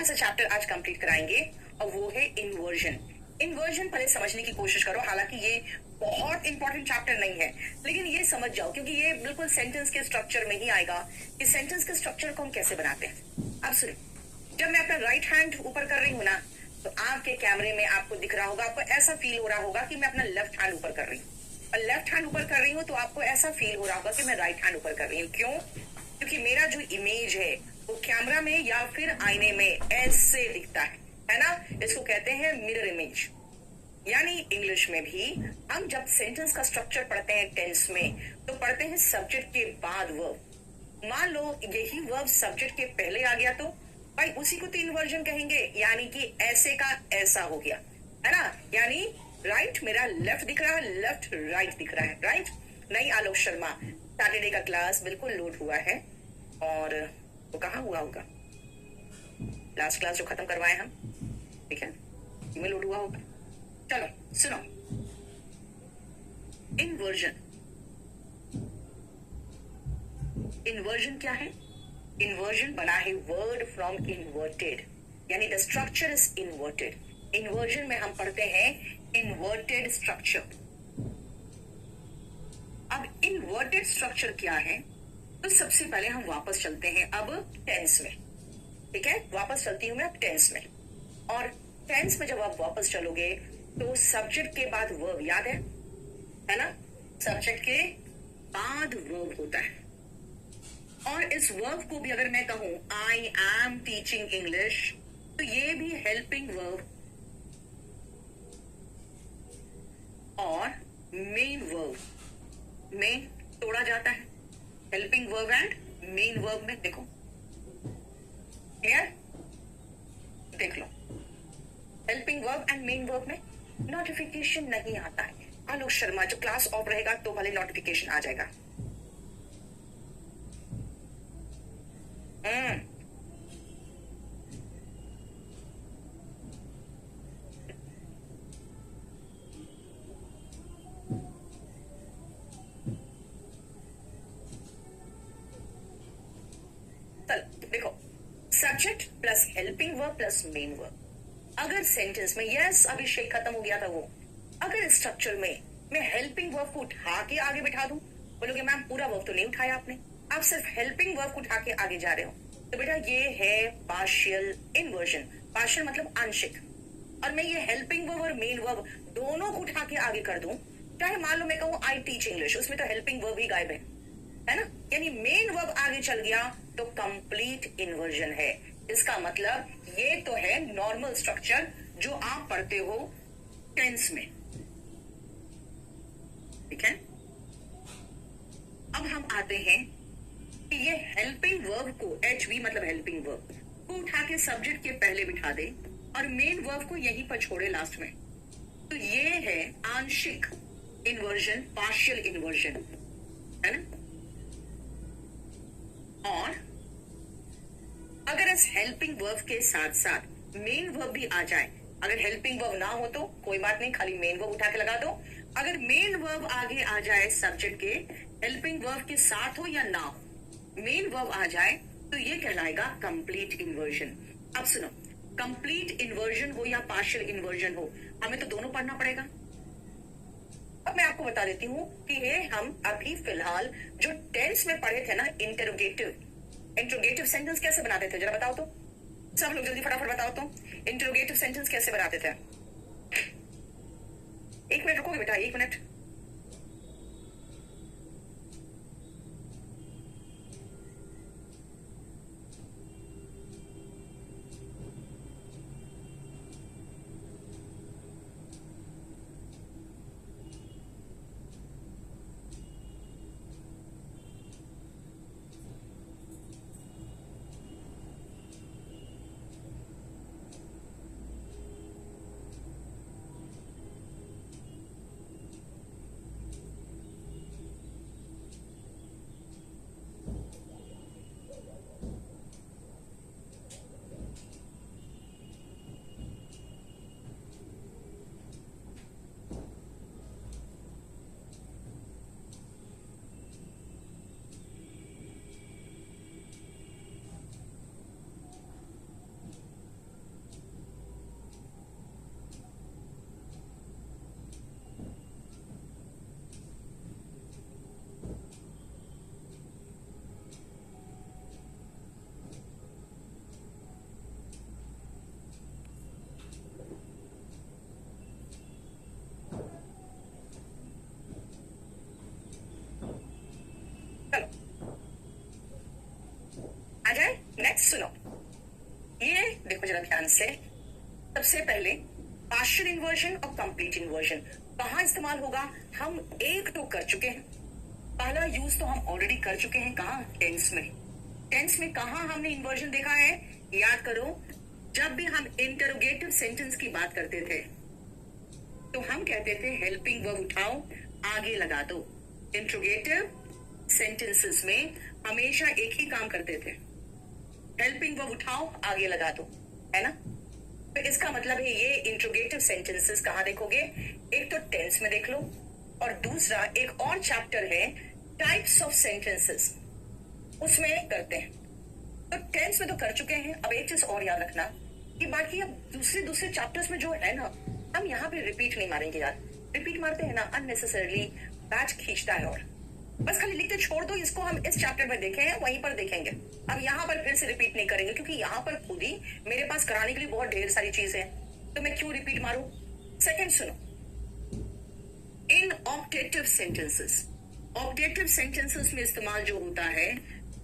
सा चैप्टर आज कंप्लीट कराएंगे और वो है इन्वर्जन। इन्वर्जन पहले समझने की कोशिश करो, हालांकि ये बहुत इंपॉर्टेंट चैप्टर नहीं है, लेकिन ये समझ जाओ क्योंकि ये बिल्कुल सेंटेंस के स्ट्रक्चर में ही आएगा कि सेंटेंस के स्ट्रक्चर को हम कैसे बनाते हैं। अब सुनो, जब मैं अपना राइट हैंड ऊपर कर रही हूँ ना, तो आपके कैमरे में आपको दिख रहा होगा, आपको ऐसा फील हो रहा होगा कि मैं अपना लेफ्ट हैंड ऊपर कर रही हूँ, और लेफ्ट हैंड ऊपर कर रही हूँ तो आपको ऐसा फील हो रहा होगा कि मैं राइट हैंड ऊपर कर रही हूँ। क्यों? क्योंकि मेरा जो इमेज है वो कैमरा में या फिर आईने में ऐसे दिखता है ना। इसको कहते हैं मिरर इमेज। यानी इंग्लिश में भी हम जब सेंटेंस का स्ट्रक्चर पढ़ते हैं टेंस में, तो पढ़ते हैं सब्जेक्ट के बाद वर्ब। मान लो यही वर्ब सब्जेक्ट के पहले आ गया, तो भाई उसी को तो इन्वर्जन कहेंगे, यानी कि ऐसे का ऐसा हो गया, है ना। यानी राइट मेरा लेफ्ट दिख रहा है, लेफ्ट राइट दिख रहा है, राइट। नहीं आलोक शर्मा, सैटरडे का क्लास बिल्कुल लोड हुआ है, और वो कहाँ हुआ होगा? लास्ट क्लास जो खत्म करवाए हम, ठीक है, इमेल लोड हुआ होगा। चलो सुनो, इन्वर्जन। इन्वर्जन क्या है? इन्वर्जन बना है वर्ड फ्रॉम इन्वर्टेड, यानी the structure is inverted. Inversion में हम पढ़ते हैं इन्वर्टेड स्ट्रक्चर। अब इन्वर्टेड स्ट्रक्चर क्या है? तो सबसे पहले हम वापस चलते हैं अब टेंस में, ठीक है। वापस चलती हूं मैं अब टेंस में, और टेंस में जब आप वापस चलोगे तो सब्जेक्ट के बाद वर्ब, याद है ना। सब्जेक्ट के बाद वर्ब होता है, और इस वर्ब को भी अगर मैं कहूं आई एम टीचिंग इंग्लिश, तो ये भी हेल्पिंग वर्ब और मेन वर्ब में तोड़ा जाता है। Helping verb and main verb में देखो, क्लियर? देख लो, helping verb and main verb में नोटिफिकेशन नहीं आता है। आलोक शर्मा, जो क्लास ऑफ रहेगा तो भले नोटिफिकेशन आ जाएगा। देखो, subject plus helping verb plus main verb. अगर सेंटेंस में, यस अभिषेक खत्म हो गया था वो, अगर स्ट्रक्चर में मैं हेल्पिंग वर्ब को उठा के आगे बिठा दूं, बोलोगे मैम पूरा वर्ब तो नहीं उठाया आपने, आप सिर्फ हेल्पिंग वर्ब को उठा के आगे जा रहे हो, तो बेटा ये है पार्शियल इन्वर्जन। पार्शियल मतलब आंशिक। और मैं ये हेल्पिंग वर्ब और मेन वर्ब दोनों को उठा के आगे कर दूं, चाहे मान लो मैं कहूं आई टीच इंग्लिश, उसमें तो हेल्पिंग वर्ब ही गायब है ना। यानी मेन वर्ब आगे चल गया तो कंप्लीट इन्वर्जन है। इसका मतलब ये तो है नॉर्मल स्ट्रक्चर जो आप पढ़ते हो टेंस में, ठीक है। अब हम आते हैं कि ये हेल्पिंग वर्ब को, HV मतलब हेल्पिंग वर्ब को उठा के सब्जेक्ट के पहले बिठा दे और मेन वर्ब को यहीं पर छोड़े लास्ट में, तो ये है आंशिक इन्वर्जन, पार्शियल इन्वर्जन, है ना। और अगर इस हेल्पिंग वर्ब के साथ साथ मेन वर्ब भी आ जाए, अगर हेल्पिंग वर्ब ना हो तो कोई बात नहीं, खाली मेन वर्ब उठा के लगा दो। अगर मेन वर्ब आगे आ जाए सब्जेक्ट के, हेल्पिंग वर्ब के साथ हो या ना हो, मेन वर्ब आ जाए, तो ये कहलाएगा कंप्लीट इन्वर्जन। अब सुनो, कंप्लीट इन्वर्जन हो या पार्शियल इन्वर्जन हो, हमें तो दोनों पढ़ना पड़ेगा। अब मैं आपको बता देती हूँ कि ये हम अभी फिलहाल जो टेंस में पढ़े थे ना, इंटरोगेटिव सेंटेंस कैसे बनाते थे, जरा बताओ तो, सब लोग जल्दी फटाफट बताओ तो, इंटरोगेटिव सेंटेंस कैसे बनाते थे। एक मिनट रुकोगे बेटा, एक मिनट। लेट्स सुनो, ये देखो जरा ध्यान से। सबसे पहले पार्शियल इन्वर्जन और कंप्लीट इन्वर्जन कहाँ इस्तेमाल होगा? हम एक तो कर चुके हैं, पहला यूज तो हम ऑलरेडी कर चुके हैं। कहाँ? टेंस में। टेंस में कहाँ हमने इन्वर्जन देखा है? याद करो, जब भी हम इंटरोगेटिव सेंटेंस की बात करते थे तो हम कहते थे हेल्पिंग वर्ब उठाओ, आगे लगा दो। इंटरोगेटिव सेंटेंसेस में हमेशा एक ही काम करते थे, हेल्पिंग वर्ब उठाओ, आगे लगा दो, है ना? तो इसका मतलब है ये इंटरोगेटिव सेंटेंसेस कहाँ देखोगे? एक तो टेंस में देख लो, और दूसरा एक और चैप्टर है टाइप्स ऑफ सेंटेंसेस, उसमें करते हैं। तो टेंस में तो कर चुके हैं। अब एक चीज और याद रखना कि बाकी अब दूसरे चैप्टर्स में जो है ना, हम यहाँ पे रिपीट नहीं मारेंगे यार। रिपीट मारते हैं ना अननेसेसरली, बैच खींचता है। और बस खाली लिखते छोड़ दो, इसको हम इस चैप्टर में देखे हैं, वहीं पर देखेंगे। अब यहाँ पर फिर से रिपीट नहीं करेंगे, क्योंकि यहाँ पर खुद ही मेरे पास कराने के लिए बहुत ढेर सारी चीजें हैं, तो मैं क्यों रिपीट मारूं? सेकेंड सुनो, इन ऑब्जेक्टिव सेंटेंसेस, ऑब्जेक्टिव सेंटेंसेस में इस्तेमाल जो होता है,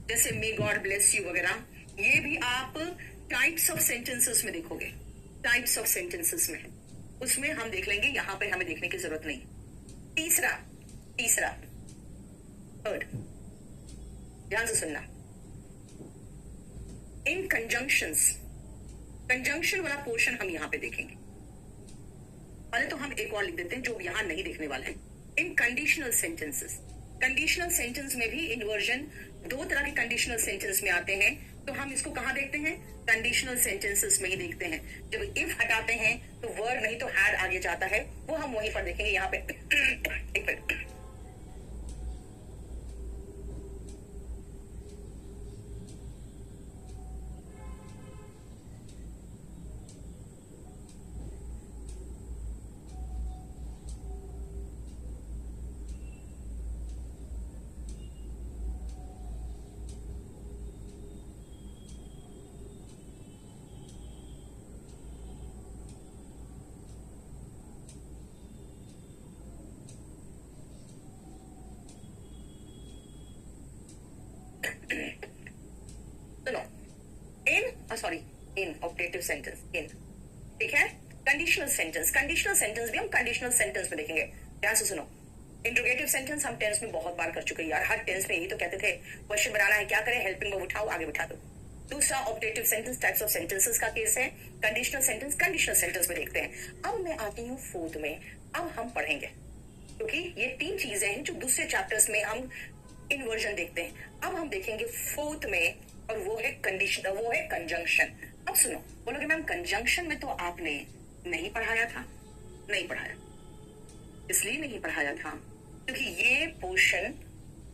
जैसे मे गॉड ब्लेस यू वगैरह, ये भी आप टाइप्स ऑफ सेंटेंसेस में देखोगे। टाइप्स ऑफ सेंटेंसेस में, उसमें हम देख लेंगे, यहाँ पे हमें देखने की जरूरत नहीं। तीसरा थर्ड, ध्यान से सुनना, इन कंजंक्शंस, कंजंक्शन वाला पोर्शन हम यहाँ पे देखेंगे। पहले तो हम एक और लिख देते हैं जो यहाँ नहीं देखने वाले हैं। इन कंडीशनल सेंटेंसेस, कंडीशनल सेंटेंस में भी इन्वर्जन, दो तरह के कंडीशनल सेंटेंस में आते हैं, तो हम इसको कहाँ देखते हैं? कंडीशनल सेंटेंसेस में ही देखते हैं। जब इफ हटाते हैं तो वर्ड नहीं तो हैड आगे जाता है, वो हम वहीं पर देखेंगे। यहाँ पे एक मिनट, सुनो, इन ऑब्जेक्टिव सेंटेंस, इन, ठीक है। कंडीशनल सेंटेंस, कंडीशनल सेंटेंस भी हम कंडीशनल सेंटेंस में देखेंगे। ध्यान से सुनो, इंट्रोगेटिव सेंटेंस हम टेंस में बहुत बार कर चुके हैं यार। हर टेंस में यही तो कहते थे, क्वेश्चन बनाना है क्या करें? हेल्पिंग वर्ब उठाओ, आगे बिठा दो। दूसरा objective sentence, types of sentences का केस है। कंडीशनल सेंटेंस कंडीशनल सेंटेंस में देखते हैं। अब मैं आती हूँ फोर्थ में, अब हम पढ़ेंगे, क्योंकि ये तीन चीजें हैं जो दूसरे चैप्टर्स में हम इन्वर्जन देखते हैं। अब हम देखेंगे फोर्थ में, और वो है कंडीशन, वो है कंजंक्शन। अब सुनो, बोलोगे मैम कंजंक्शन में तो आपने नहीं पढ़ाया था। नहीं पढ़ाया, इसलिए नहीं पढ़ाया था क्योंकि ये पोर्शन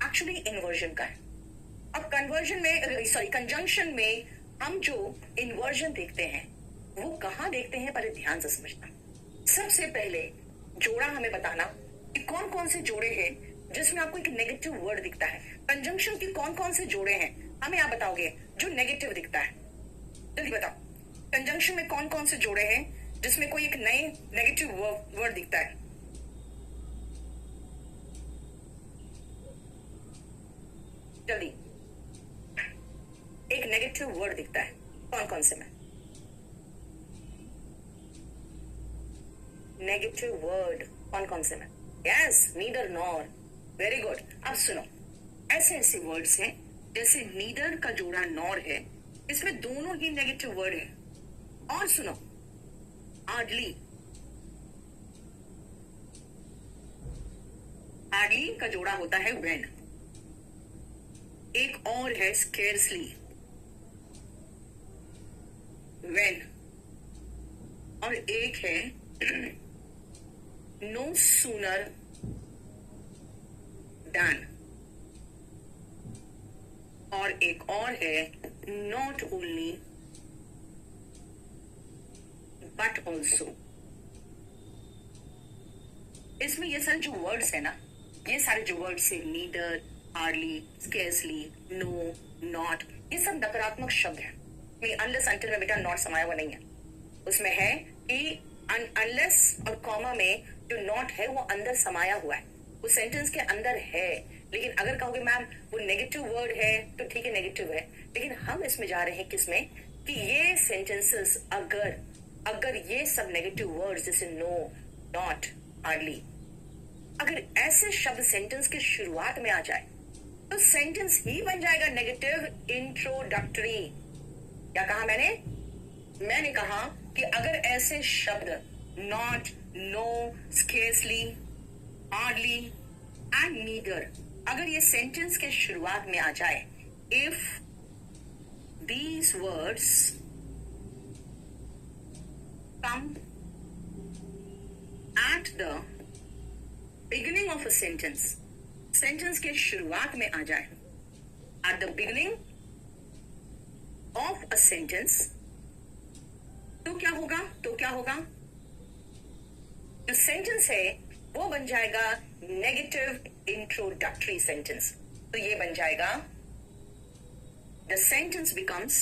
एक्चुअली इन्वर्जन का है। अब कन्वर्जन में, सॉरी कंजंक्शन में हम जो इन्वर्जन देखते हैं वो कहाँ देखते हैं, पहले ध्यान से समझना। सबसे पहले जोड़ा हमें बताना कि कौन कौन से जोड़े हैं जिसमें आपको एक नेगेटिव वर्ड दिखता है। कंजंक्शन के कौन कौन से जोड़े हैं हमें आप बताओगे जो नेगेटिव दिखता है? जल्दी बताओ, कंजंक्शन में कौन कौन से जोड़े हैं जिसमें कोई एक नए नेगेटिव वर्ड दिखता है? जल्दी, एक नेगेटिव वर्ड दिखता है, कौन कौन से में? नेगेटिव वर्ड कौन कौन से में? Yes, neither nor, very good. अब सुनो, ऐसे ऐसे वर्ड्स हैं जैसे नीदर का जोड़ा नॉर है, इसमें दोनों ही नेगेटिव वर्ड है। और सुनो, हार्डली, हार्डली का जोड़ा होता है व्हेन। एक और है स्केर्सली, व्हेन। और एक है नो सूनर देन। और एक और है नॉट ओनली बट ऑल्सो। इसमें ये सारे जो वर्ड्स है ना, ये सारे जो वर्ड्स है, neither, hardly, scarcely, no, not, ये सब नकारात्मक शब्द है। अनलेस अंटिल में बेटा नॉट समाया हुआ नहीं है। उसमें है कि अनलेस और कॉमा में जो नॉट है वो अंदर समाया हुआ है, वो सेंटेंस के अंदर है, लेकिन अगर कहोगे मैम वो नेगेटिव वर्ड है तो ठीक है, नेगेटिव है, लेकिन हम इसमें जा रहे हैं किसमें कि ये सेंटेंसेस अगर ये सब नेगेटिव वर्ड्स जैसे नो, नॉट, हार्डली, अगर ऐसे शब्द सेंटेंस के शुरुआत में आ जाए तो सेंटेंस ही बन जाएगा नेगेटिव इंट्रोडक्टरी। क्या कहा मैंने कहा कि अगर ऐसे शब्द not, no, scarcely, hardly and neither अगर ये सेंटेंस के शुरुआत में आ जाए, if these words come at the beginning of a sentence के शुरुआत में आ जाए, at the beginning of a sentence, तो क्या होगा जो सेंटेंस है वो बन जाएगा नेगेटिव इंट्रोडक्टरी सेंटेंस। तो ये बन जाएगा the sentence becomes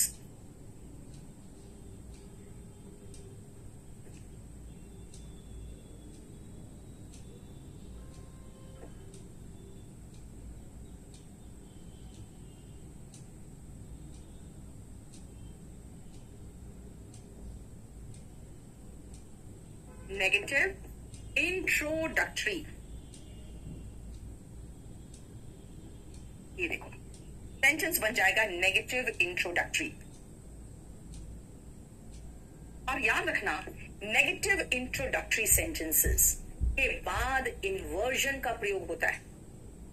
negative introductory. ये देखो सेंटेंस बन जाएगा नेगेटिव इंट्रोडक्टरी। और याद रखना नेगेटिव इंट्रोडक्टरी सेंटेंसेस के बाद इन्वर्जन का प्रयोग होता है।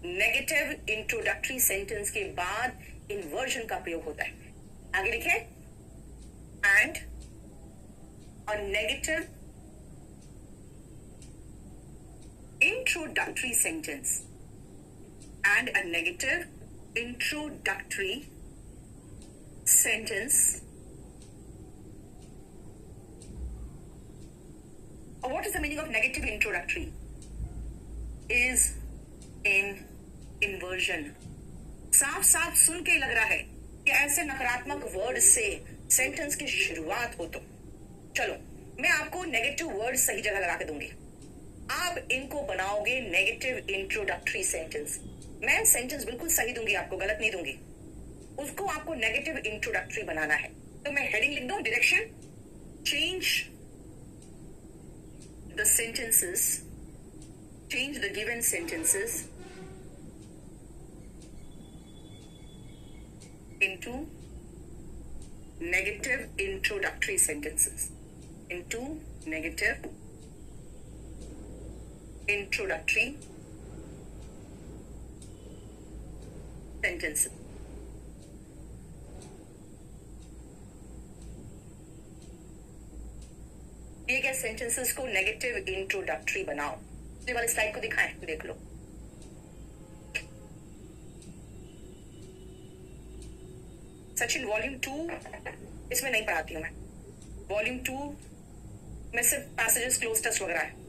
नेगेटिव इंट्रोडक्टरी सेंटेंस के बाद इन्वर्जन का प्रयोग होता है। आगे लिखे, and a negative introductory sentence and a negative introductory sentence. Or what is the meaning of negative introductory? Is in inversion. साफ साफ सुन के लग रहा है कि ऐसे नकारात्मक वर्ड से सेंटेंस की शुरुआत हो। तो चलो मैं आपको नेगेटिव वर्ड सही जगह लगा के दूंगी, आप इनको बनाओगे नेगेटिव इंट्रोडक्टरी सेंटेंस। मैं सेंटेंस बिल्कुल सही दूंगी आपको, गलत नहीं दूंगी, उसको आपको नेगेटिव इंट्रोडक्टरी बनाना है। तो मैं हेडिंग लिख दूं, direction, change the sentences, change the given sentences into negative introductory sentences, into negative introductory sentences. दिए गए सेंटेंसेस को नेगेटिव इंट्रोडक्टरी बनाओ। ये वाले स्लाइड को दिखाएं, देख लो। सेक्शन वॉल्यूम 2 इसमें नहीं पढ़ाती हूं मैं। वॉल्यूम 2 में सिर्फ पैसेजेस, क्लोज टेस्ट वगैरह है।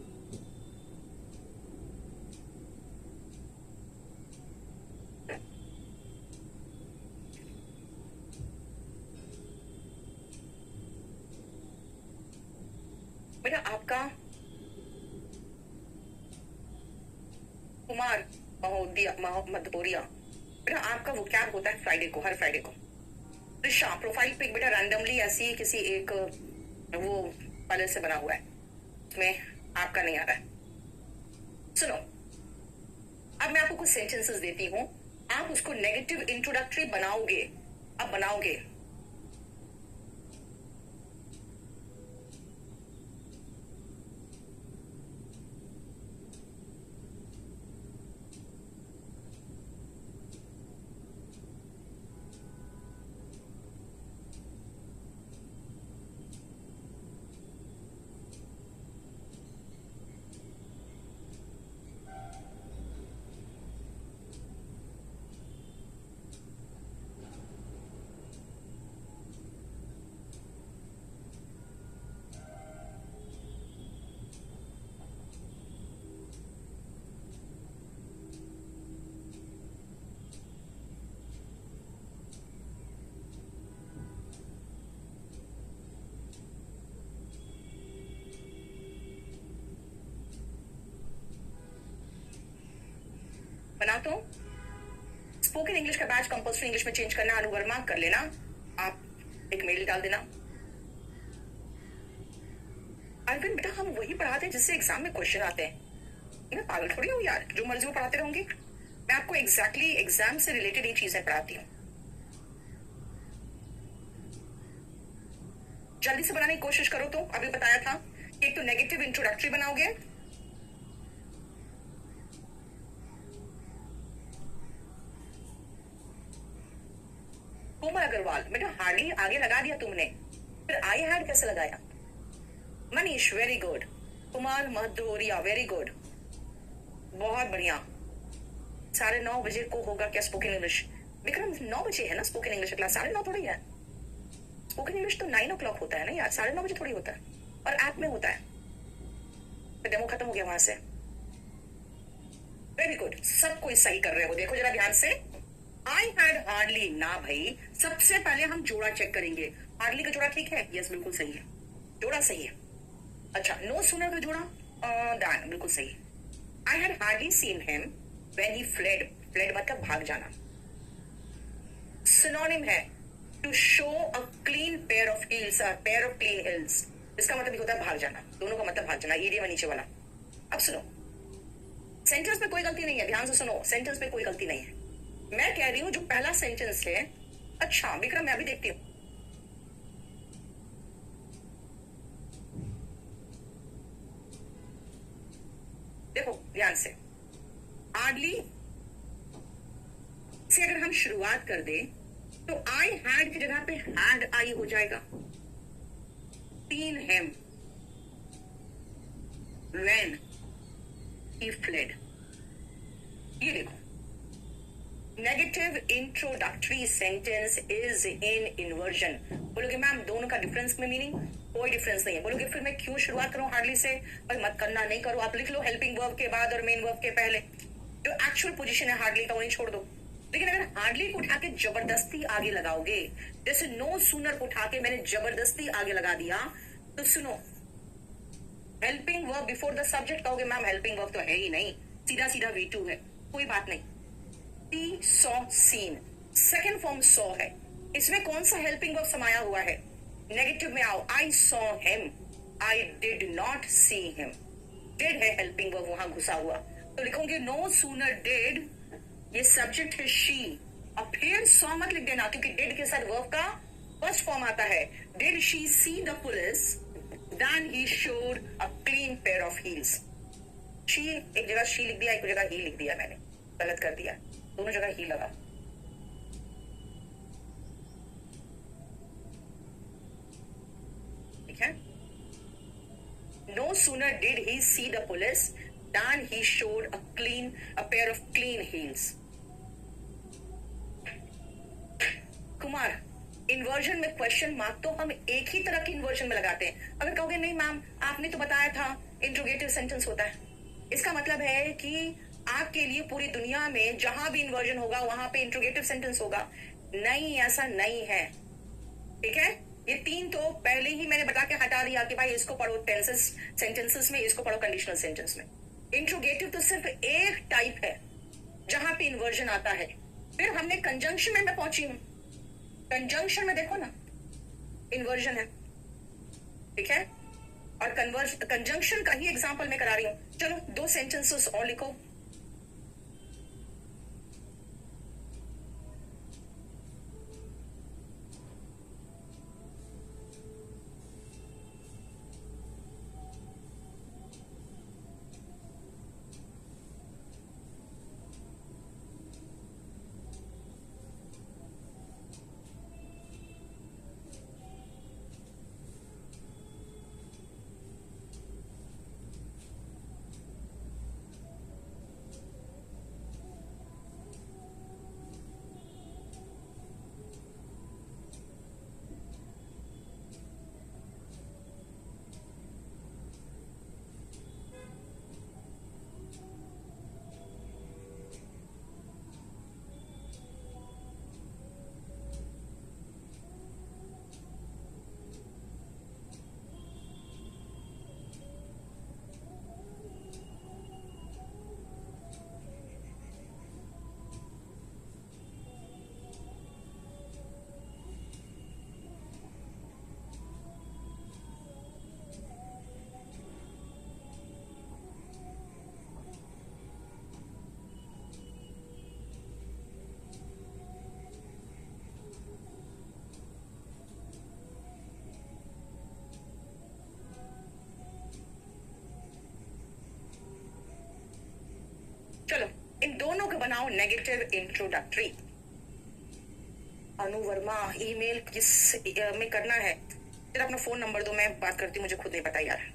बेटा आपका कुमार मधोरिया, बेटा आपका वो क्या होता है फ्राइडे को, हर फ्राइडे को। ऋषा प्रोफाइल पिक बेटा रैंडमली ऐसी किसी एक वो वाले से बना हुआ है, उसमें आपका नहीं आ रहा है। सुनो, अब मैं आपको कुछ सेंटेंसेस देती हूं, आप उसको नेगेटिव इंट्रोडक्टरी बनाओगे। अब बनाओगे, बना तो स्पोकन इंग्लिश का बैच कंपल्सरी इंग्लिश में चेंज करना, अनु वर्मा कर लेना, आप एक मेल डाल देना। अरविंद बेटा हम वही पढ़ाते हैं जिससे एग्जाम में क्वेश्चन आते हैं। मैं पागल थोड़ी हूँ यार, जो मर्जी वो पढ़ाते रहूंगी। मैं आपको एग्जैक्टली एग्जाम से रिलेटेड ही चीजें पढ़ाती हूँ। जल्दी से बनाने की कोशिश करो। तो अभी बताया था कि एक तो नेगेटिव इंट्रोडक्टरी बनाओगे, कोमल अग्रवाल बेटा हार्डली आगे लगा दिया तुमने, फिर आई हैड कैसे लगाया? Manish very good, Kumar Mahdoria very good, बहुत बढ़िया। 9:30 बजे को होगा क्या स्पोकन इंग्लिश? विक्रम 9 बजे है ना स्पोकन इंग्लिश क्लास, 9:30 थोड़ी है। स्पोकन इंग्लिश तो 9 o'clock होता है ना यार, 9:30 बजे थोड़ी होता है, और ऐप में होता है। तो डेमो खत्म हो गया वहां से। वेरी गुड, सब कोई सही कर रहे हो, देखो जरा ध्यान से। आई हैड हार्डली ना भाई, सबसे पहले हम जोड़ा चेक करेंगे। हार्डली का जोड़ा ठीक है? यस बिल्कुल सही है, जोड़ा सही है। अच्छा, नो सूनर का जोड़ा दैन बिल्कुल सही है। I had hardly seen him when he fled, fled मतलब भाग जाना। सिनोनिम है to show a clean pair of heels, pair of clean heels, इसका मतलब होता है भाग जाना, दोनों का मतलब भाग जाना, ईडी में नीचे वाला। अब सुनो, सेंटेंस में कोई गलती नहीं है, ध्यान से सुनो, सेंटेंस में कोई गलती नहीं है। मैं कह रही हूं जो पहला सेंटेंस है। अच्छा विक्रम मैं भी देखती हूं, देखो ध्यान से। हार्डली से अगर हम शुरुआत कर दे तो आई हैड की जगह पे हैड आई हो जाएगा। Scene him when he fled, ये देखो, negative introductory sentence is in inversion. बोलोगे मैम दोनों का डिफरेंस में मीनिंग? कोई डिफरेंस नहीं है। बोलोगे फिर मैं क्यों शुरुआत करूं हार्डली से? भाई मत करना, नहीं करो, आप लिख लो हेल्पिंग वर्ब के बाद और मेन वर्ब के पहले। जो एक्चुअल पोजीशन है हार्डली का वही छोड़ दो। लेकिन अगर हार्डली को उठा के जबरदस्ती आगे लगाओगे, जैसे नो सूनर को उठा के मैंने जबरदस्ती आगे लगा दिया, तो सुनो, helping verb before the subject, कहोगे मैम हेल्पिंग वर्ब तो है ही नहीं, सीधा सीधा V2 है। कोई बात नहीं, see saw seen, second form saw है, इसमें कौन सा हेल्पिंग वर्ब समाया हुआ है? नेगेटिव में आओ, I saw him, I did not see him. Did है हेल्पिंग वर्ब वहां घुसा हुआ, तो लिखोगे नो सूनर डिड, ये सब्जेक्ट है शी, और फिर सॉ मत लिख देना क्योंकि डिड के साथ वर्ब का फर्स्ट फॉर्म आता है। Did she see the police then he showed a clean pair of heels. She एक जगह शी लिख दिया, एक जगह ही लिख दिया, मैंने गलत कर दिया, दोनों जगह ही लगा। ठीक है, no sooner did he see the police then he showed a pair of clean heels. Kumar, inversion में क्वेश्चन मार्क तो हम एक ही तरह के इन्वर्जन में लगाते हैं। अगर कहोगे नहीं मैम आपने तो बताया था इंट्रोगेटिव सेंटेंस होता है, इसका मतलब है कि आपके लिए पूरी दुनिया में जहां भी इन्वर्जन होगा वहां पे इंट्रोगेटिव सेंटेंस होगा। नहीं, ऐसा नहीं है। ठीक है, ये 3 तो पहले ही मैंने बता के हटा दिया कि भाई इसको पढ़ो टेंसेस सेंटेंसेस में, इसको पढ़ो कंडीशनल सेंटेंस में। इंट्रोगेटिव तो सिर्फ एक टाइप है जहां पे इन्वर्जन आता है। फिर हमने कंजंक्शन में मैं पहुंची हूं, कंजंक्शन में देखो ना इन्वर्जन है। ठीक है, और कंजंक्शन का ही एग्जांपल मैं करा रही हूं। चलो 2 सेंटेंसेस और लिखो। चलो इन दोनों को बनाओ नेगेटिव इंट्रोडक्टरी। अनु वर्मा ईमेल किस में करना है? जरा अपना फोन नंबर दो, मैं बात करती हूँ, मुझे खुद नहीं पता यार।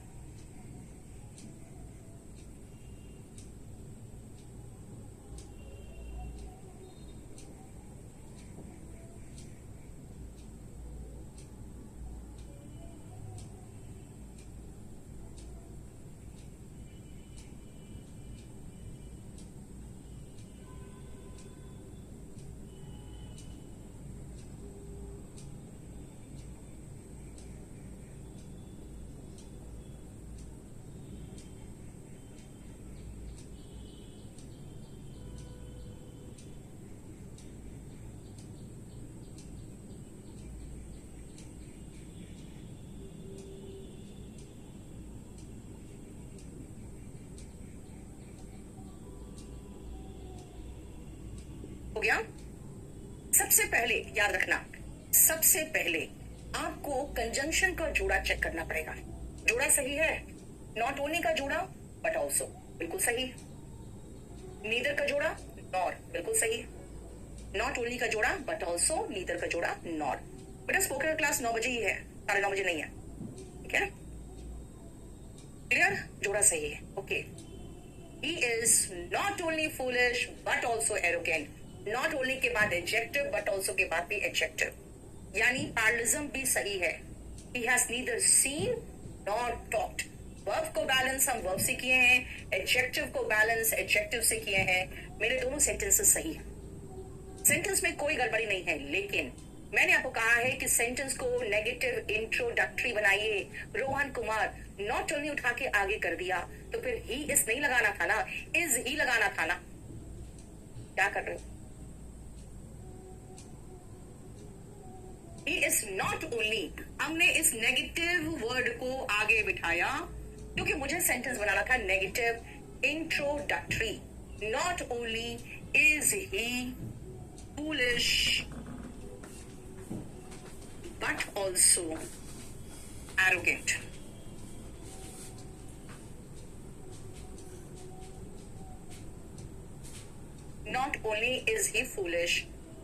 हो गया? सबसे पहले याद रखना, सबसे पहले आपको कंजंक्शन का जोड़ा चेक करना पड़ेगा। जोड़ा सही है? नॉट ओनली का जोड़ा बट ऑल्सो, बिल्कुल सही। नीदर का जोड़ा नॉर, बिल्कुल सही। नॉट ओनली का जोड़ा बट ऑल्सो, नीदर का जोड़ा नॉर। बेटा स्पोकन क्लास 9 बजे ही है, 9:30 बजे नहीं है, ठीक है? क्लियर? जोड़ा सही है, okay. He is not only foolish but also arrogant. Not only के बाद adjective but also के बाद भी adjective, यानी parallelism भी सही है। He has neither seen nor talked. Verb को बैलेंस हम verb से किए हैं, adjective को बैलेंस adjective से किए हैं। मेरे दोनों सेंटेंसेस सही है, सेंटेंस में कोई गड़बड़ी नहीं है। लेकिन मैंने आपको कहा है कि सेंटेंस को नेगेटिव इंट्रोडक्टरी बनाइए। रोहन कुमार नॉट ओनली उठा के आगे कर दिया, तो फिर ही इज नहीं लगाना था ना, इज ही लगाना था ना। क्या कर रहे हो? ही इज नॉट ओनली, हमने इस नेगेटिव वर्ड को आगे बिठाया क्योंकि मुझे सेंटेंस बनाना था negative introductory. Not only is he foolish but also arrogant. Not only is he foolish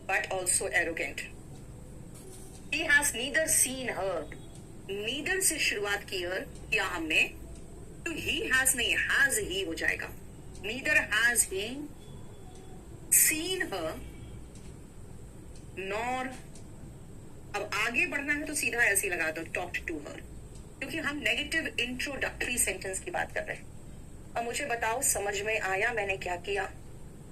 but also arrogant. He has neither seen her, neither से शुरुआत किया हमने, तो he has नहीं, has he हो जाएगा। Neither has he seen her nor, अब आगे बढ़ना है तो सीधा ऐसे लगा दो टॉक्ड टू हर, क्योंकि हम नेगेटिव इंट्रोडक्टरी सेंटेंस की बात कर रहे हैं। अब मुझे बताओ समझ में आया मैंने क्या किया?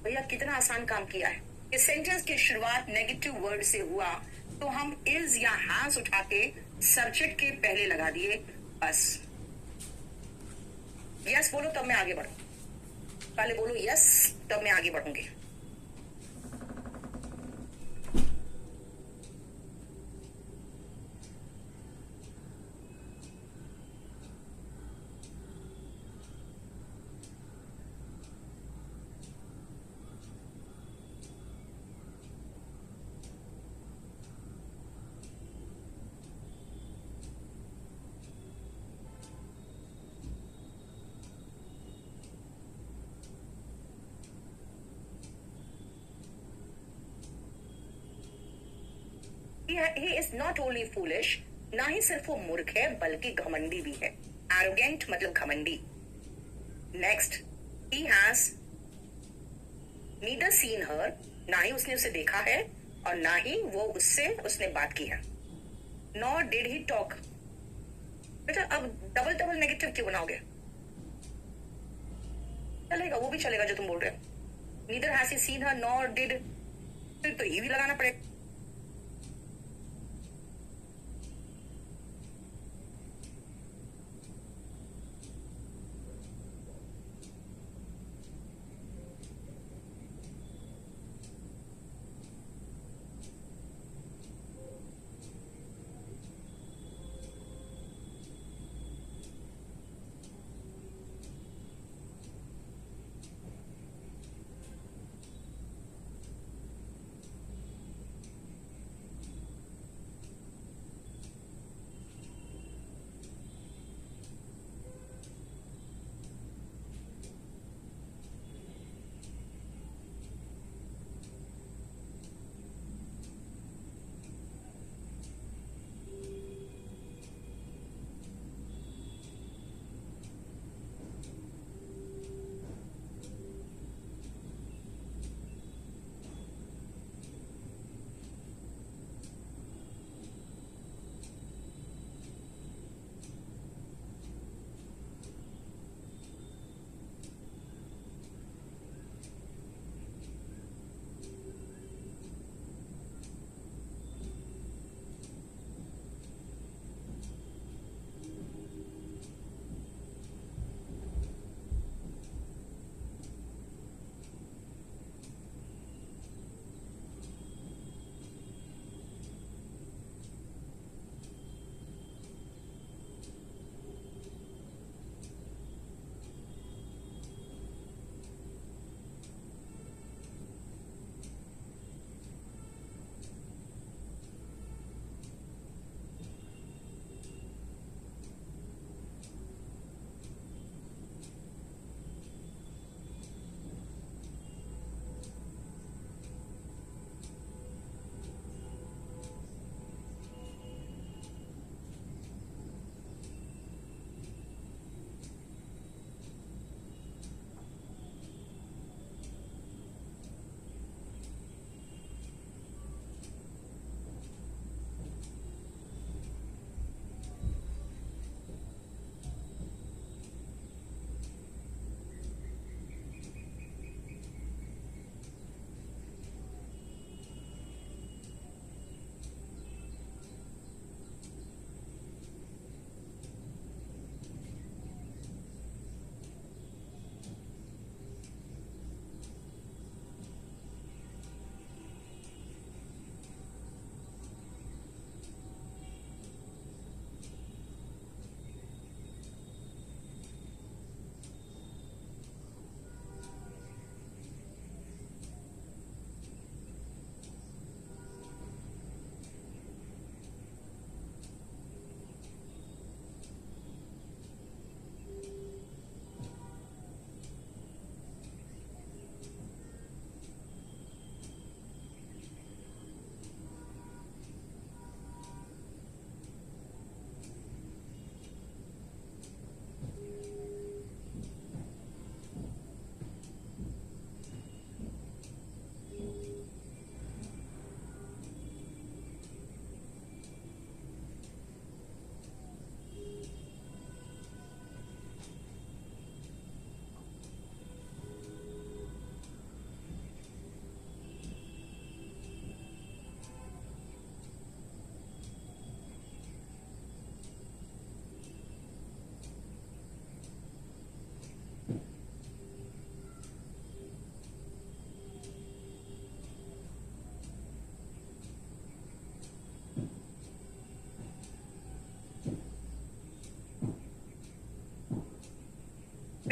भैया कितना आसान काम किया है। इस सेंटेंस की शुरुआत नेगेटिव वर्ड से हुआ तो हम इज या हैज उठा के सब्जेक्ट के पहले लगा दिए, बस। यस बोलो तब मैं आगे बढ़ू, पहले बोलो यस तब मैं आगे बढ़ूंगी। He is not only foolish, ना ही सिर्फ वो मूर्ख है बल्कि घमंडी भी है। Arrogant मतलब घमंडी। Next, he has neither seen her, ना ही उसने उसे देखा है और ना ही वो उसने बात की है। Nor did he talk। बेटा अब डबल नेगेटिव क्यों बनाओगे? चलेगा, वो भी चलेगा जो तुम बोल रहे हो। Neither has he seen her nor did, फिर तो ही भी लगाना पड़ेगा।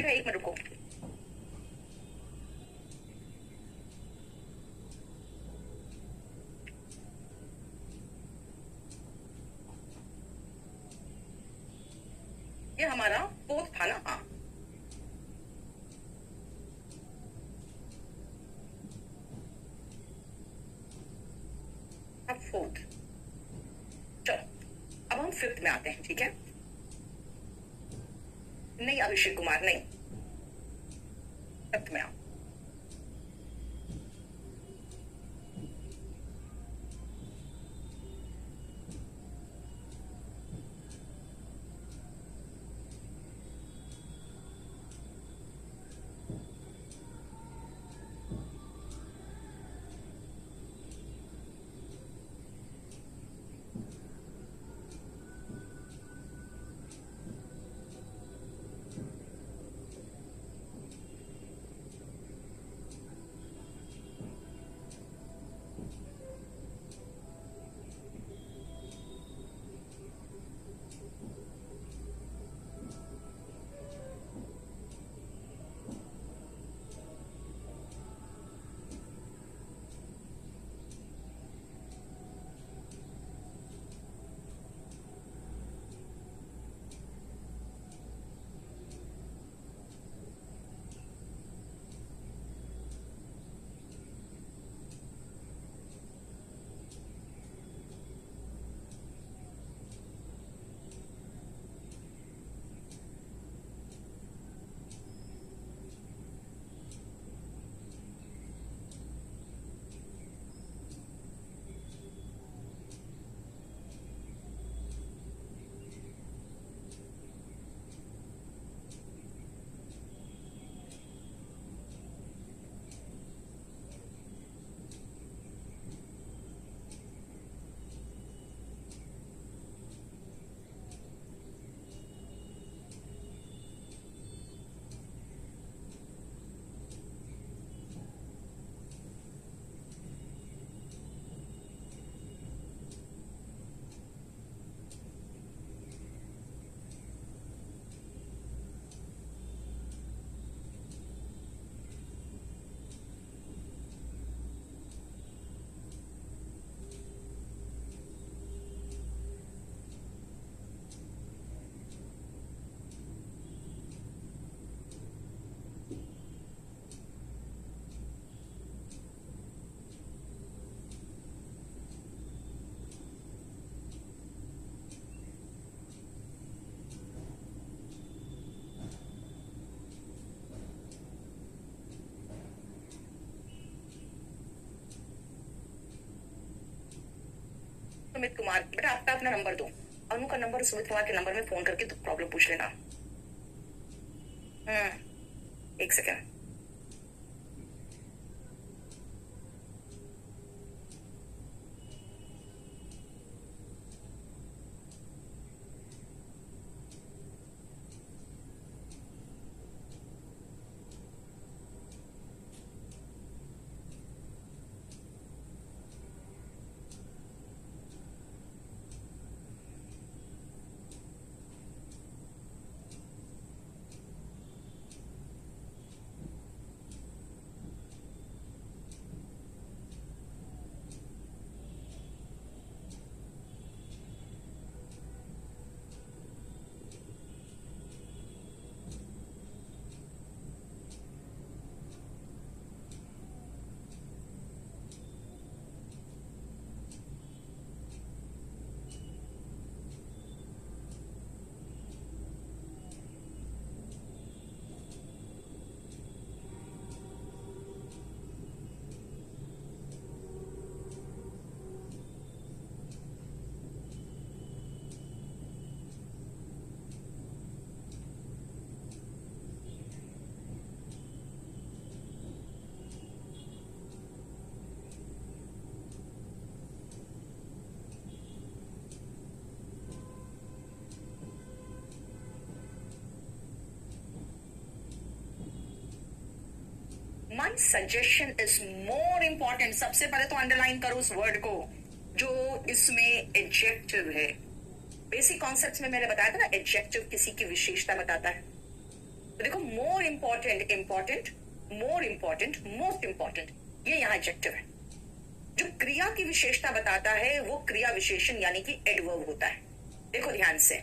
बेटा 1 मिनट रुको। ये हमारा 4th था ना? हाँ, अब 4th। चलो अब हम 5th में आते हैं, ठीक है? नहीं अभिषेक कुमार नहीं, 5th में आओ। सुमित कुमार बेटा आपका अपना नंबर दो, अनु का नंबर सुमित कुमार के नंबर में फोन करके तो प्रॉब्लम पूछ लेना। 1 second. My suggestion is more important. सबसे पहले तो अंडरलाइन करो उस वर्ड को जो इसमें एडजेक्टिव है। बेसिक कॉन्सेप्ट्स में मैंने बताया था ना, एडजेक्टिव किसी की विशेषता बताता है। तो देखो, more important, important, more important, most important, ये यहाँ एडजेक्टिव है। जो क्रिया की विशेषता बताता है वो क्रिया विशेषण यानी कि एडवर्ब होता है। देखो ध्यान से,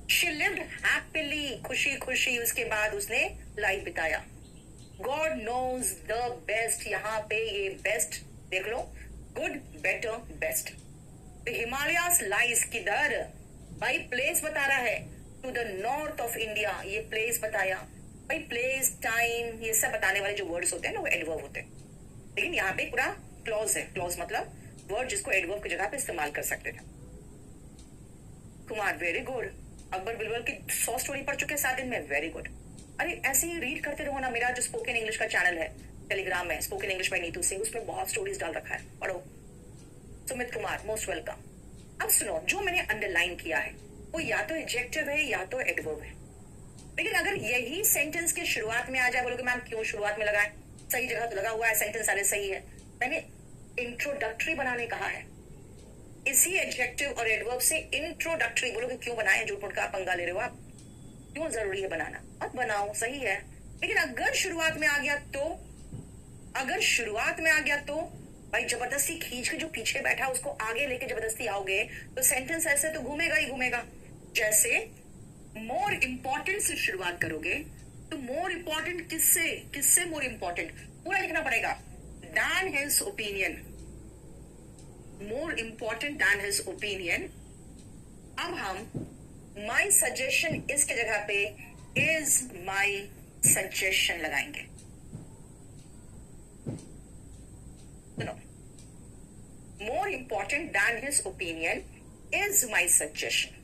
शी लिव्ड हैप्पीली, खुशी खुशी उसके बाद उसने लाइफ बिताया। गॉड नोज द बेस्ट, यहाँ पे ये बेस्ट देख लो, good, better, best. The Himalayas lies किधर, भाई प्लेस बता रहा है, to the north of India, ये प्लेस बताया भाई। प्लेस, टाइम, ये सब बताने वाले जो वर्ड्स होते हैं ना वो एडवर्ब होते हैं। लेकिन यहाँ पे पूरा क्लॉज है। क्लॉज मतलब वर्ड जिसको एडवर्ब की जगह पे इस्तेमाल कर सकते थे। Kumar, very good. अकबर बिरबल की 100 स्टोरी पढ़ चुके 7 दिन में, वेरी गुड। अरे ऐसे ही रीड करते रहो ना। मेरा जो स्पोकन इंग्लिश का चैनल है टेलीग्राम में, spoken English by Neetu Singh, उसमें बहुत स्टोरीज डाल रखा है, पढ़ो। Sumit Kumar, most welcome. अब सुनो, जो मैंने अंडरलाइन किया है वो या तो एडजेक्टिव है या तो एडवर्ब है। लेकिन अगर यही सेंटेंस के शुरुआत में आ जाए, बोलोगे मैम क्यों शुरुआत में लगाए, सही जगह तो लगा हुआ है, सेंटेंस सारे सही है। मैंने इंट्रोडक्टरी बनाने कहा है। इसी एडजेक्टिव और एडवर्ब से इंट्रोडक्टरी, बोलोगे क्यों बनाए, झूठ मूठ का पंगा ले रहे हो आप, क्यों जरूरी है बनाना, मत बनाओ, सही है। लेकिन अगर शुरुआत में आ गया तो, अगर शुरुआत में आ गया तो भाई जबरदस्ती खींच के जो पीछे बैठा उसको आगे लेके जबरदस्ती आओगे तो सेंटेंस ऐसे तो घूमेगा ही घूमेगा। जैसे मोर इंपॉर्टेंट से शुरुआत करोगे तो मोर इंपॉर्टेंट किससे, किससे मोर इंपॉर्टेंट, पूरा लिखना पड़ेगा। Than his opinion, more important than his opinion. अब हम माई सजेशन इसके जगह पे इज माई सजेशन लगाएंगे। सुनो, more important than his opinion is my suggestion.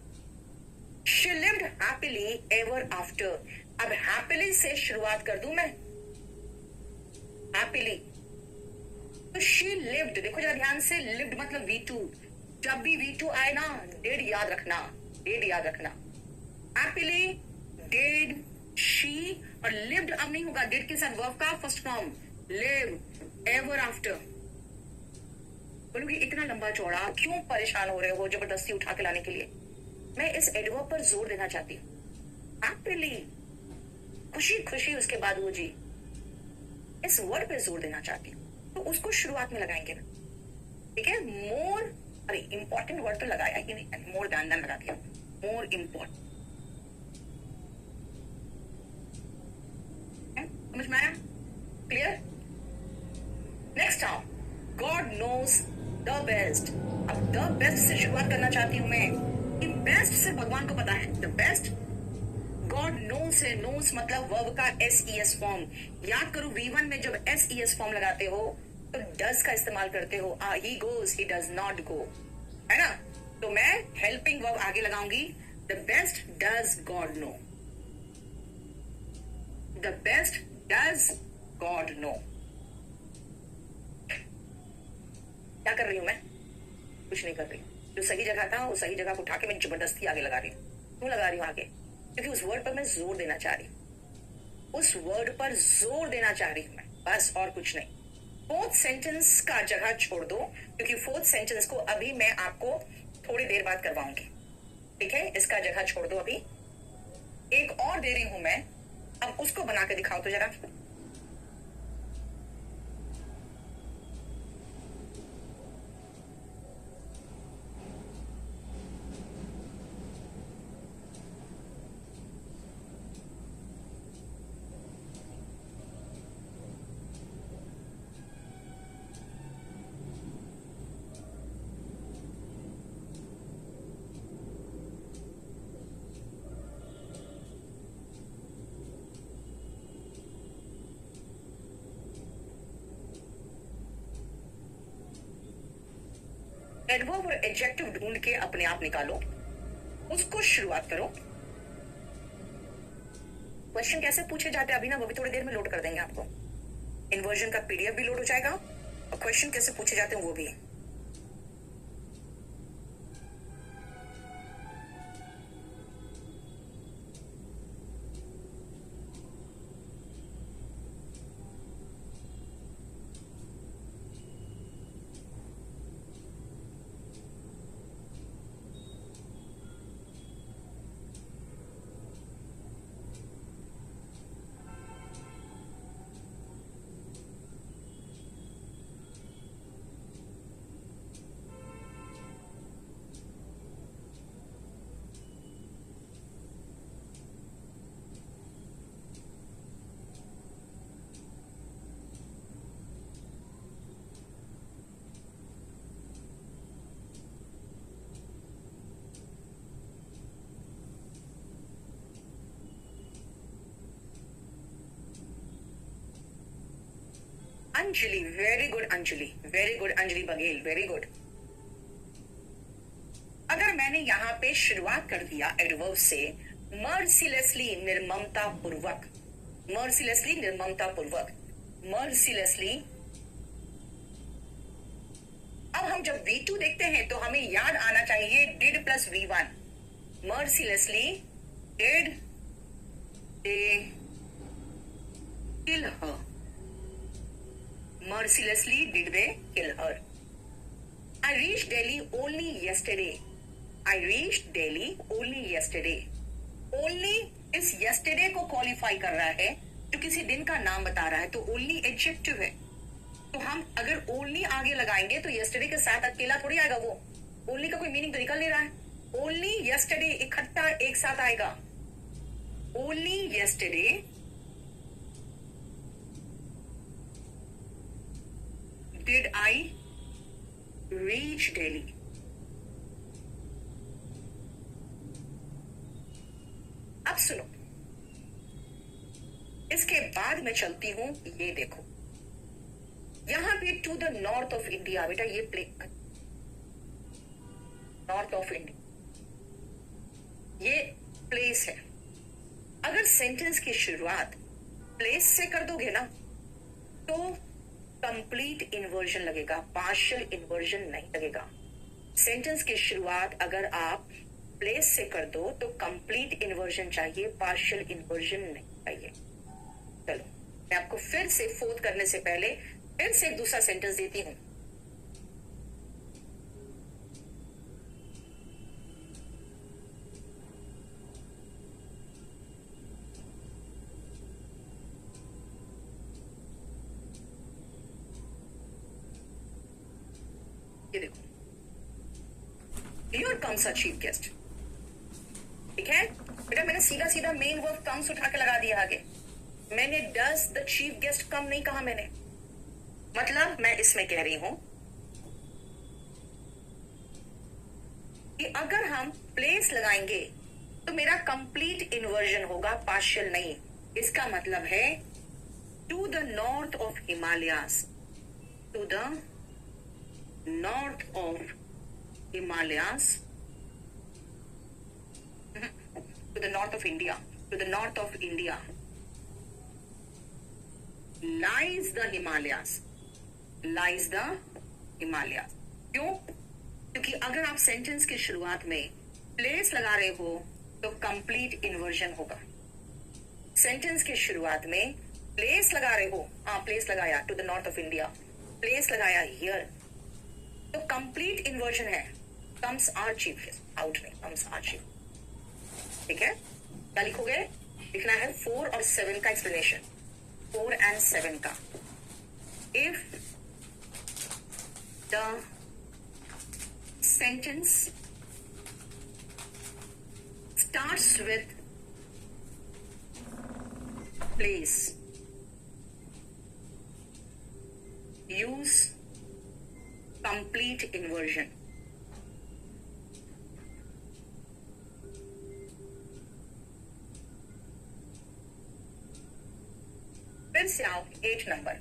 She lived happily ever after। अब happily से शुरुआत कर दूं मैं, happily। तो she lived, देखो जरा ध्यान से, lived मतलब V2। जब भी V2 आए ना, did याद रखना, did याद रखना। happily, did, she, और lived अब नहीं होगा, did के साथ verb का first form, live, ever after। बोलोगे इतना लंबा चौड़ा क्यों परेशान हो रहे हो जबरदस्ती उठा के लाने के लिए। मैं इस एडवर्ब पर जोर देना चाहती हूँ, हैप्पीली, खुशी खुशी उसके बाद वो जी, इस वर्ड पे जोर देना चाहती हूँ, तो उसको शुरुआत में लगाएंगे ना, ठीक है। मोर, अरे इंपॉर्टेंट वर्ड तो लगाया ही नहीं, मोर दैन दैन लगा दिया, मोर इंपॉर्टेंट, समझ में आया, क्लियर। नेक्स्ट आओ, गॉड नोज द बेस्ट। अब द बेस्ट से शुरुआत करना चाहती हूं मैं, कि बेस्ट से भगवान को पता है, द बेस्ट। गॉड नोज से, नोज मतलब वर्ब का SES फॉर्म। याद करो V1 में जब SES फॉर्म लगाते हो तो डज का इस्तेमाल करते हो, he goes, he does not go, है ना। तो मैं हेल्पिंग वर्ब आगे लगाऊंगी, the best does God know, the best does God know. क्या कर रही हूं मैं, कुछ नहीं कर रही। जो सही जगह था वो सही जगह को उठा के मैं जबरदस्ती आगे लगा रही हूँ। क्यों लगा रही हूँ आगे, क्योंकि उस वर्ड पर मैं जोर देना चाह रही हूँ, उस वर्ड पर जोर देना चाह रही हूँ मैं, बस और कुछ नहीं। फोर्थ सेंटेंस का जगह छोड़ दो, क्योंकि फोर्थ सेंटेंस को अभी मैं आपको थोड़ी देर बाद करवाऊंगी, ठीक है। इसका जगह छोड़ दो, अभी एक और दे रही हूं मैं, अब उसको बना के दिखाओ तो जरा। एडवर्ब और एडजेक्टिव ढूंढ के अपने आप निकालो, उसको शुरुआत करो। क्वेश्चन कैसे पूछे जाते हैं अभी ना, वो भी थोड़ी देर में लोड कर देंगे आपको। इन्वर्जन का PDF भी लोड हो जाएगा और क्वेश्चन कैसे पूछे जाते हैं वो भी। Anjali, very good Anjali, very good Anjali Baghel, very good. अगर मैंने यहाँ पे शुरुआत कर दिया एडवर्ब से मर्सीलेसली, निर्ममता पूर्वक, मर्सीलेसली निर्ममता पूर्वक, मर्सीलेसली। अब हम जब V2 देखते हैं तो हमें याद आना चाहिए did plus V1। Mercilessly did they kill her, mercilessly did they kill her? I reached Delhi only yesterday. I reached Delhi only yesterday. Only इस yesterday को क्वालिफाई कर रहा है जो किसी दिन का नाम बता रहा है, तो only एडजेक्टिव है। तो हम अगर only आगे लगाएंगे तो yesterday के साथ अकेला थोड़ी आएगा, वो only का कोई मीनिंग तो निकल नहीं रहा है। only yesterday इकट्ठा एक साथ आएगा। only yesterday did I reach Delhi? अब सुनो, इसके बाद मैं चलती हूं, ये देखो यहां पे to the north of India, बेटा ये प्ले नॉर्थ ऑफ इंडिया, ये प्लेस है। अगर सेंटेंस की शुरुआत प्लेस से कर दोगे ना तो कंप्लीट इन्वर्जन लगेगा, पार्शियल इन्वर्जन नहीं लगेगा। सेंटेंस की शुरुआत अगर आप प्लेस से कर दो तो कंप्लीट इन्वर्जन चाहिए, पार्शियल इन्वर्जन नहीं चाहिए। चलो मैं आपको फिर से फोर्थ करने से पहले फिर से एक दूसरा सेंटेंस देती हूं। ये देखो, here comes a chief guest. ठीक है बेटा, मैंने सीधा सीधा मेन वर्ब कम्स उठा के लगा दिया आगे। मैंने डज द चीफ गेस्ट कम नहीं कहा मैंने। मतलब मैं इसमें कह रही हूं कि अगर हम प्लेस लगाएंगे तो मेरा कंप्लीट इन्वर्जन होगा, पार्शियल नहीं। इसका मतलब है to the north of Himalayas, to the north of Himalayas, to the north of India, to the north of India lies the Himalayas, lies the Himalayas। क्यों? क्योंकि अगर आप सेंटेंस की शुरुआत में प्लेस लगा रहे हो तो कंप्लीट इन्वर्जन होगा। सेंटेंस की शुरुआत में प्लेस लगा रहे हो, हाँ प्लेस लगाया, to the north of India, place लगाया हियर, तो कंप्लीट इन्वर्जन है। Comes our chief guest, out में कम्स आर चीफ। ठीक है, क्या लिखोगे? लिखना है 4 और 7 का एक्सप्लेनेशन, 4 and 7 का। If the sentence starts with place, use complete inversion। फिर से आओ 8 नंबर।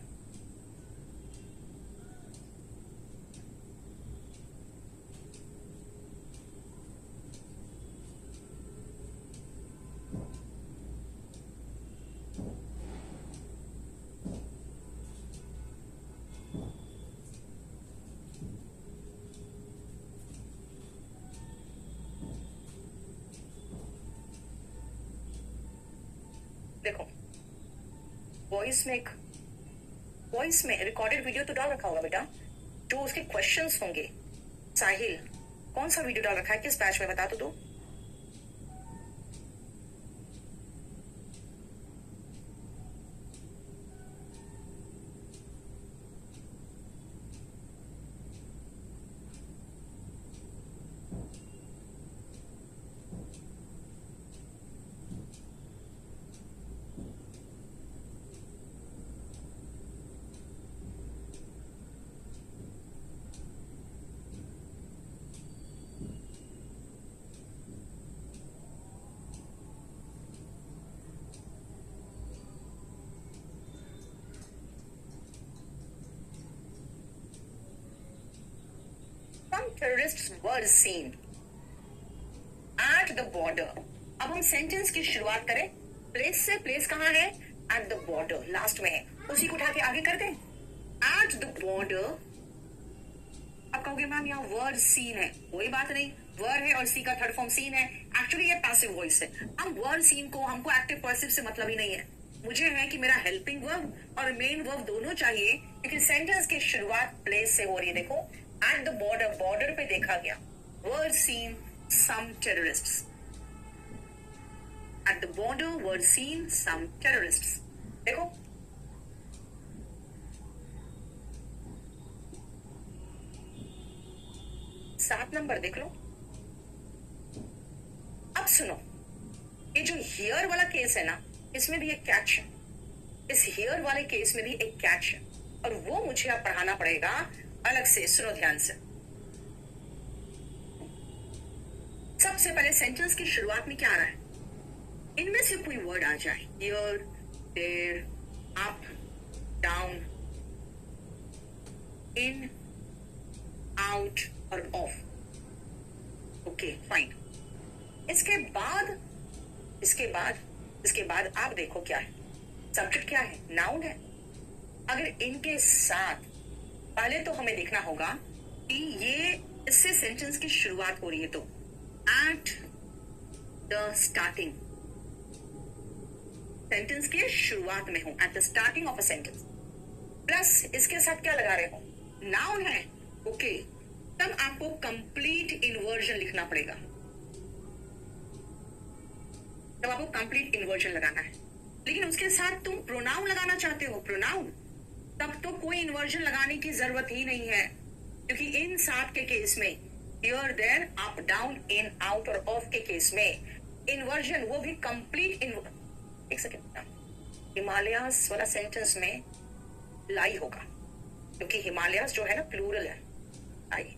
देखो वॉइस में रिकॉर्डेड वीडियो तो डाल रखा होगा बेटा, जो उसके क्वेश्चंस होंगे। साहिल कौन सा वीडियो डाल रखा है, किस बैच में बता तो दो। terrorists were seen at the border. अब हम सेंटेंस की शुरुआत करें, प्लेस से। प्लेस कहाँ है? एट द बॉर्डर, लास्ट में है, उसी को उठा के आगे कर दें। At the border. अब कहोगे मैम यहाँ वर्ड सीन है, कोई बात नहीं, वर्ड है और सी का थर्ड फॉर्म सीन है। एक्चुअली ये पैसिव वॉइस है। हम वर्ड सीन को, हमको एक्टिव पैसिव से मतलब ही नहीं है। मुझे है कि मेरा हेल्पिंग वर्ब और मेन वर्ब दोनों चाहिए, क्योंकि सेंटेंस की शुरुआत प्लेस से हो रही है। देखो, एट द बॉर्डर, बॉर्डर पे देखा गया। Were seen some terrorists. At the border were seen some terrorists. देखो, 7 नंबर देख लो। अब सुनो, ये जो हियर वाला केस है ना, इसमें भी एक कैच है। इस हियर वाले केस में भी एक कैच है, और वो मुझे अब पढ़ाना पड़ेगा अलग से। सुनो ध्यान से। सबसे पहले सेंटेंस की शुरुआत में क्या आ रहा है? इनमें से कोई वर्ड आ जाए, here, there, up, down, in, out और ऑफ। Okay fine. इसके बाद आप देखो क्या है। सब्जेक्ट क्या है? नाउन है। अगर इनके साथ, पहले तो हमें देखना होगा कि ये इससे सेंटेंस की शुरुआत हो रही है, तो एट द स्टार्टिंग, सेंटेंस के शुरुआत में हूं, at the starting of a sentence, plus इसके साथ क्या लगा रहे हो? नाउन है। ओके, तब आपको कंप्लीट इन्वर्जन लिखना पड़ेगा। तब आपको कंप्लीट इन्वर्जन लगाना है। लेकिन उसके साथ तुम प्रोनाउन लगाना चाहते हो, प्रोनाउन, तब तो कोई इन्वर्जन लगाने की जरूरत ही नहीं है, क्योंकि इन 7 के केस में, here, there, up, down, in, out और ऑफ के केस में इन्वर्जन, वो भी कंप्लीट इन्वर्जन। एक सेकेंड, हिमालयास वाला सेंटेंस में लाई होगा, क्योंकि हिमालयास जो है ना प्लूरल है। आइए,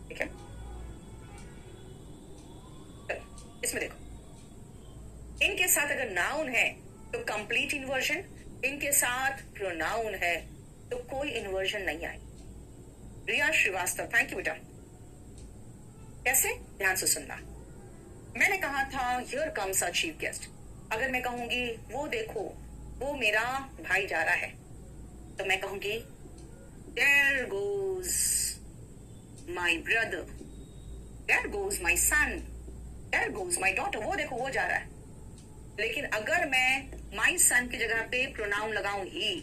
ठीक है। इसमें देखो, इनके साथ अगर नाउन है तो कंप्लीट इन्वर्जन, इनके साथ प्रोनाउन है तो कोई इन्वर्जन नहीं आए। रिया श्रीवास्तव, थैंक यू बेटा। कैसे? ध्यान से सुनना। मैंने कहा था here comes a chief guest. अगर मैं कहूंगी वो देखो, वो मेरा भाई जा रहा है, तो मैं कहूंगी there goes my brother, there goes my son, there goes my daughter. वो देखो, वो जा रहा है। लेकिन अगर मैं माई सन की जगह पे प्रोनाउन लगाऊं ही,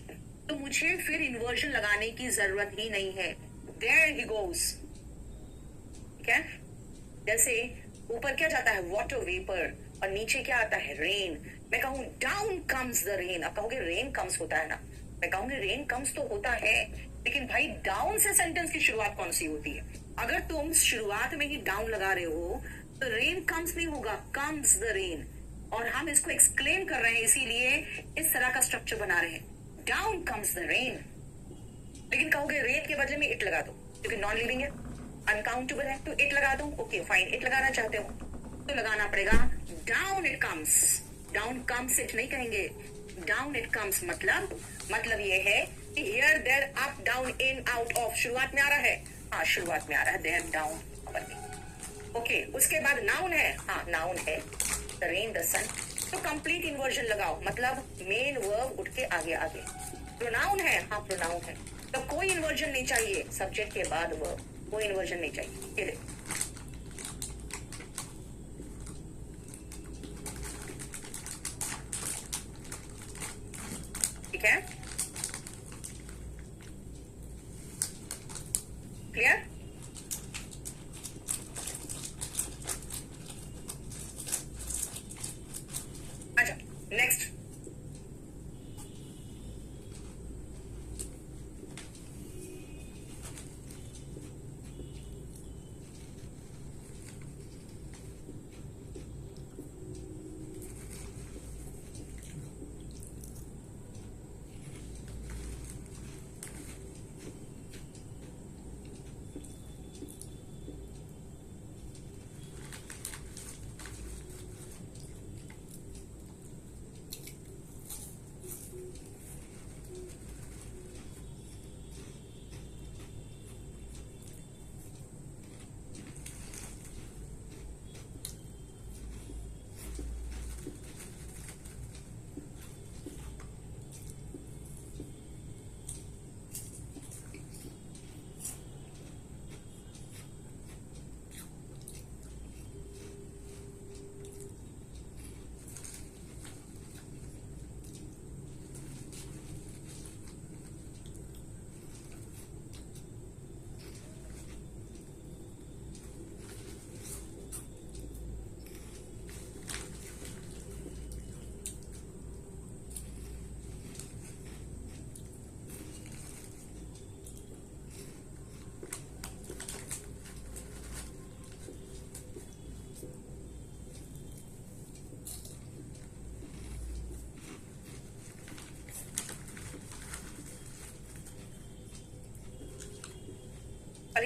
तो मुझे फिर इन्वर्जन लगाने की जरूरत ही नहीं है। There he goes. ठीक है? जैसे ऊपर क्या जाता है? वाटर वेपर, और नीचे क्या आता है? रेन। मैं कहूँ डाउन कम्स द रेन, अब कहोगे रेन कम्स होता है ना, मैं कहूंगी रेन कम्स तो होता है, लेकिन भाई डाउन से सेंटेंस की शुरुआत कौन सी होती है? अगर तुम शुरुआत में ही डाउन लगा रहे हो तो रेन कम्स नहीं होगा, कम्स द रेन। और हम इसको एक्सप्लेन कर रहे हैं, इसीलिए इस तरह का स्ट्रक्चर बना रहे हैं, डाउन कम्स द रेन। लेकिन कहोगे रेन के बदले में इट लगा दो, क्योंकि नॉन लिविंग है, अनकाउंटेबल है, तो इट लगा दो। ओके फाइन, इट लगाना चाहते हो तो लगाना पड़ेगा down it comes. Down comes it नहीं कहेंगे, डाउन इट कम्स। मतलब ये है कि here, there, up, down, in, out, off शुरुआत में आ रहा है। हाँ, शुरुआत में आ रहा है, देयर, डाउन, ओके। उसके बाद नाउन है, हाँ नाउन है, द रेन, द सन, तो कंप्लीट इन्वर्जन लगाओ, मतलब मेन वर्ब उठ के आगे आगे। प्रोनाउन है, हाँ प्रोनाउन है, तो कोई इन्वर्जन नहीं चाहिए, सब्जेक्ट के बाद वर्ब, कोई इन्वर्जन नहीं चाहिए। ये देखो, ठीक है? क्लियर? अच्छा, नेक्स्ट।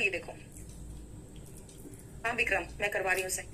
ये देखो। हाँ विक्रम, मैं करवा रही हूँ उसे।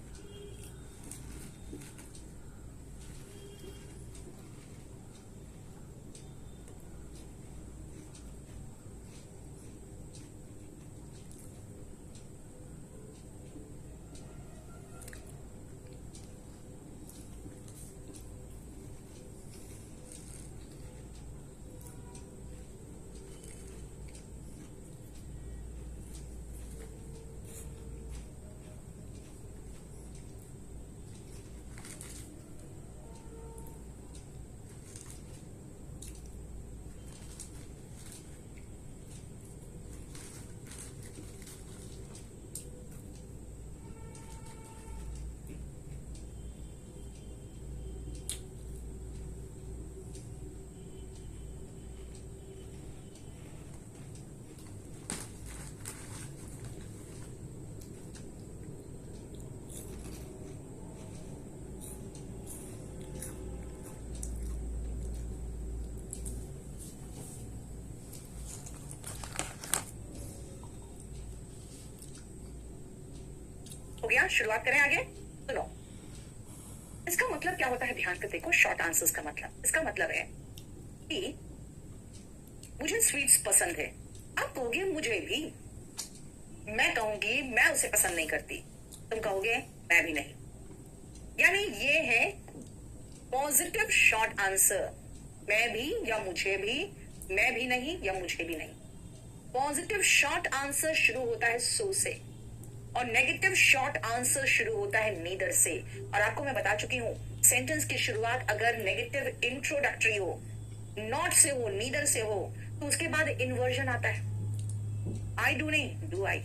हो गया, शुरुआत करें आगे। सुनो, इसका मतलब क्या होता है, ध्यान से देखो। शॉर्ट आंसर्स का मतलब, इसका मतलब है कि मुझे स्वीट्स पसंद है, आप कहोगे मुझे भी, मैं कहूंगी मैं उसे पसंद नहीं करती, तुम कहोगे मैं भी नहीं। यानी ये है पॉजिटिव शॉर्ट आंसर, मैं भी या मुझे भी, मैं भी नहीं या मुझे भी नहीं। पॉजिटिव शॉर्ट आंसर शुरू होता है सो से, और नेगेटिव शॉर्ट आंसर शुरू होता है नीदर से। और आपको मैं बता चुकी हूं, सेंटेंस की शुरुआत अगर नेगेटिव इंट्रोडक्टरी हो, नॉट से हो, नीदर से हो, तो उसके बाद इन्वर्जन आता है। आई डू नहीं डू आई,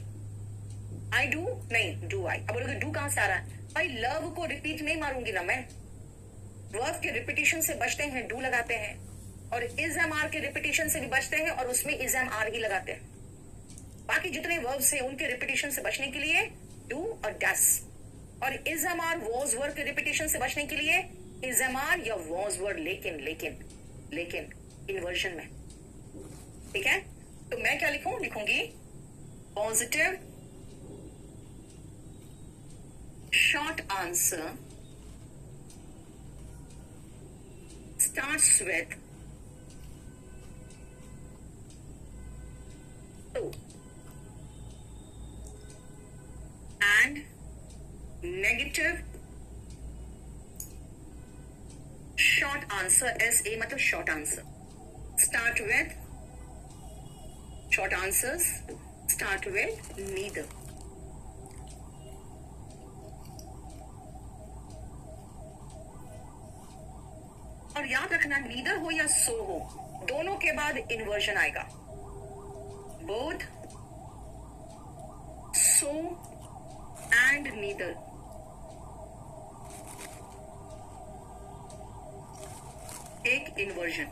आई डू नहीं डू आई। अब बोलोगे डू कहां से आ रहा है? भाई लव को रिपीट नहीं मारूंगी ना मैं, वर्ब के रिपीटिशन से बचते हैं, डू लगाते हैं, और इज एम आर के रिपीटिशन से भी बचते हैं और उसमें इज एम आर ही लगाते हैं। बाकी जितने वर्ब्स हैं उनके रिपीटिशन से बचने के लिए डू और डस, और is am are was verb के रिपीटिशन से बचने के लिए इज एम आर या वॉज वर्ब, लेकिन लेकिन लेकिन इन्वर्जन में। ठीक है, तो मैं क्या लिखूं? लिखूंगी positive short answer starts with to and negative short answer, SA मतलब short answer, start with short answers start with neither। और याद रखना, नीदर हो या सो हो, दोनों के बाद इन्वर्जन आएगा। Both, so and neither. एक इन्वर्जन।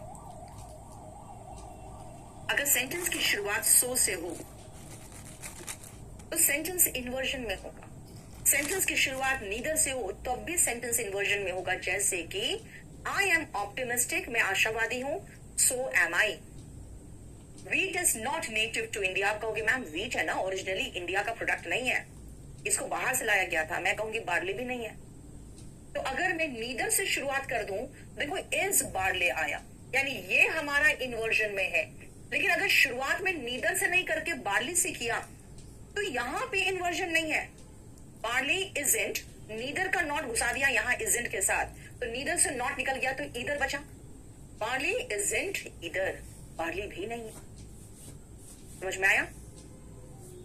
अगर सेंटेंस की शुरुआत सो से हो तो सेंटेंस इन्वर्जन में होगा। सेंटेंस की शुरुआत नीदर से हो तो भी सेंटेंस इन्वर्जन में होगा। जैसे कि आई एम ऑप्टिमिस्टिक, मैं आशावादी हूं, so am I. Wheat is not native to India, आप कहोगे मैम वीट है ना, ओरिजिनली इंडिया का प्रोडक्ट नहीं है, इसको बाहर से लाया गया था। मैं कहूंगी बार्ली भी नहीं है। तो अगर मैं नीदर से शुरुआत कर दूं, देखो इज बार्ले आया, यानी ये हमारा इन्वर्जन में है। लेकिन अगर शुरुआत में नीदर से नहीं करके बार्ली से किया तो यहां पे इन्वर्जन नहीं है। बार्ली इजेंट, नीदर का नॉट घुसा दिया यहां इजेंट के साथ, तो नीदर से नॉट निकल गया तो ईदर बचा। बार्ली इजेंट ईदर, बार्ली भी नहीं। समझ में आया?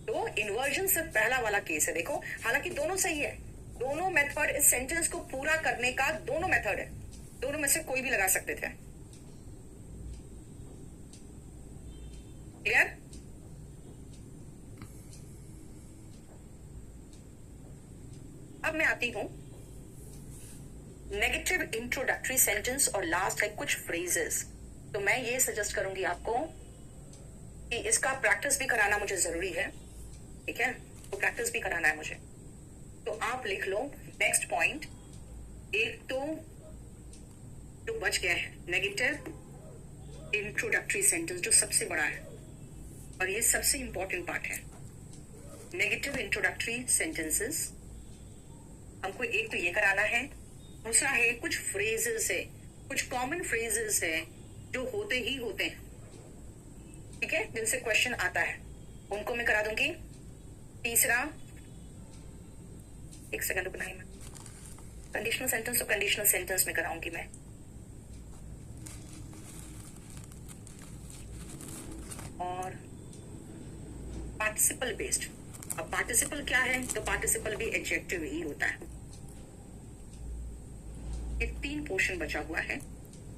तो इन्वर्जन से पहला वाला केस है। देखो हालांकि दोनों सही है, दोनों मेथड इस सेंटेंस को पूरा करने का, दोनों मेथड है, दोनों में से कोई भी लगा सकते थे। क्लियर? अब मैं आती हूं नेगेटिव इंट्रोडक्टरी सेंटेंस और लास्ट है कुछ फ्रेजेस। तो मैं ये सजेस्ट करूंगी आपको कि इसका प्रैक्टिस भी कराना मुझे जरूरी है। ठीक है, तो प्रैक्टिस भी कराना है मुझे। तो आप लिख लो नेक्स्ट पॉइंट। एक तो बच गया है नेगेटिव इंट्रोडक्टरी सेंटेंस, जो सबसे बड़ा है और ये सबसे इंपॉर्टेंट पार्ट है। नेगेटिव इंट्रोडक्टरी सेंटेंसेस, हमको एक तो ये कराना है, दूसरा है कुछ फ्रेजेस है, कुछ कॉमन फ्रेजेस है जो होते ही होते हैं, ठीक है, जिनसे क्वेश्चन आता है, उनको मैं करा दूंगी। तीसरा, एक सेकंड रुकना है, मैं कंडीशनल सेंटेंस तो कंडीशनल सेंटेंस में कराऊंगी मैं, और पार्टिसिपल बेस्ड। अब पार्टिसिपल क्या है, तो पार्टिसिपल भी एडजेक्टिव ही होता है। ये 3 पोर्शन बचा हुआ है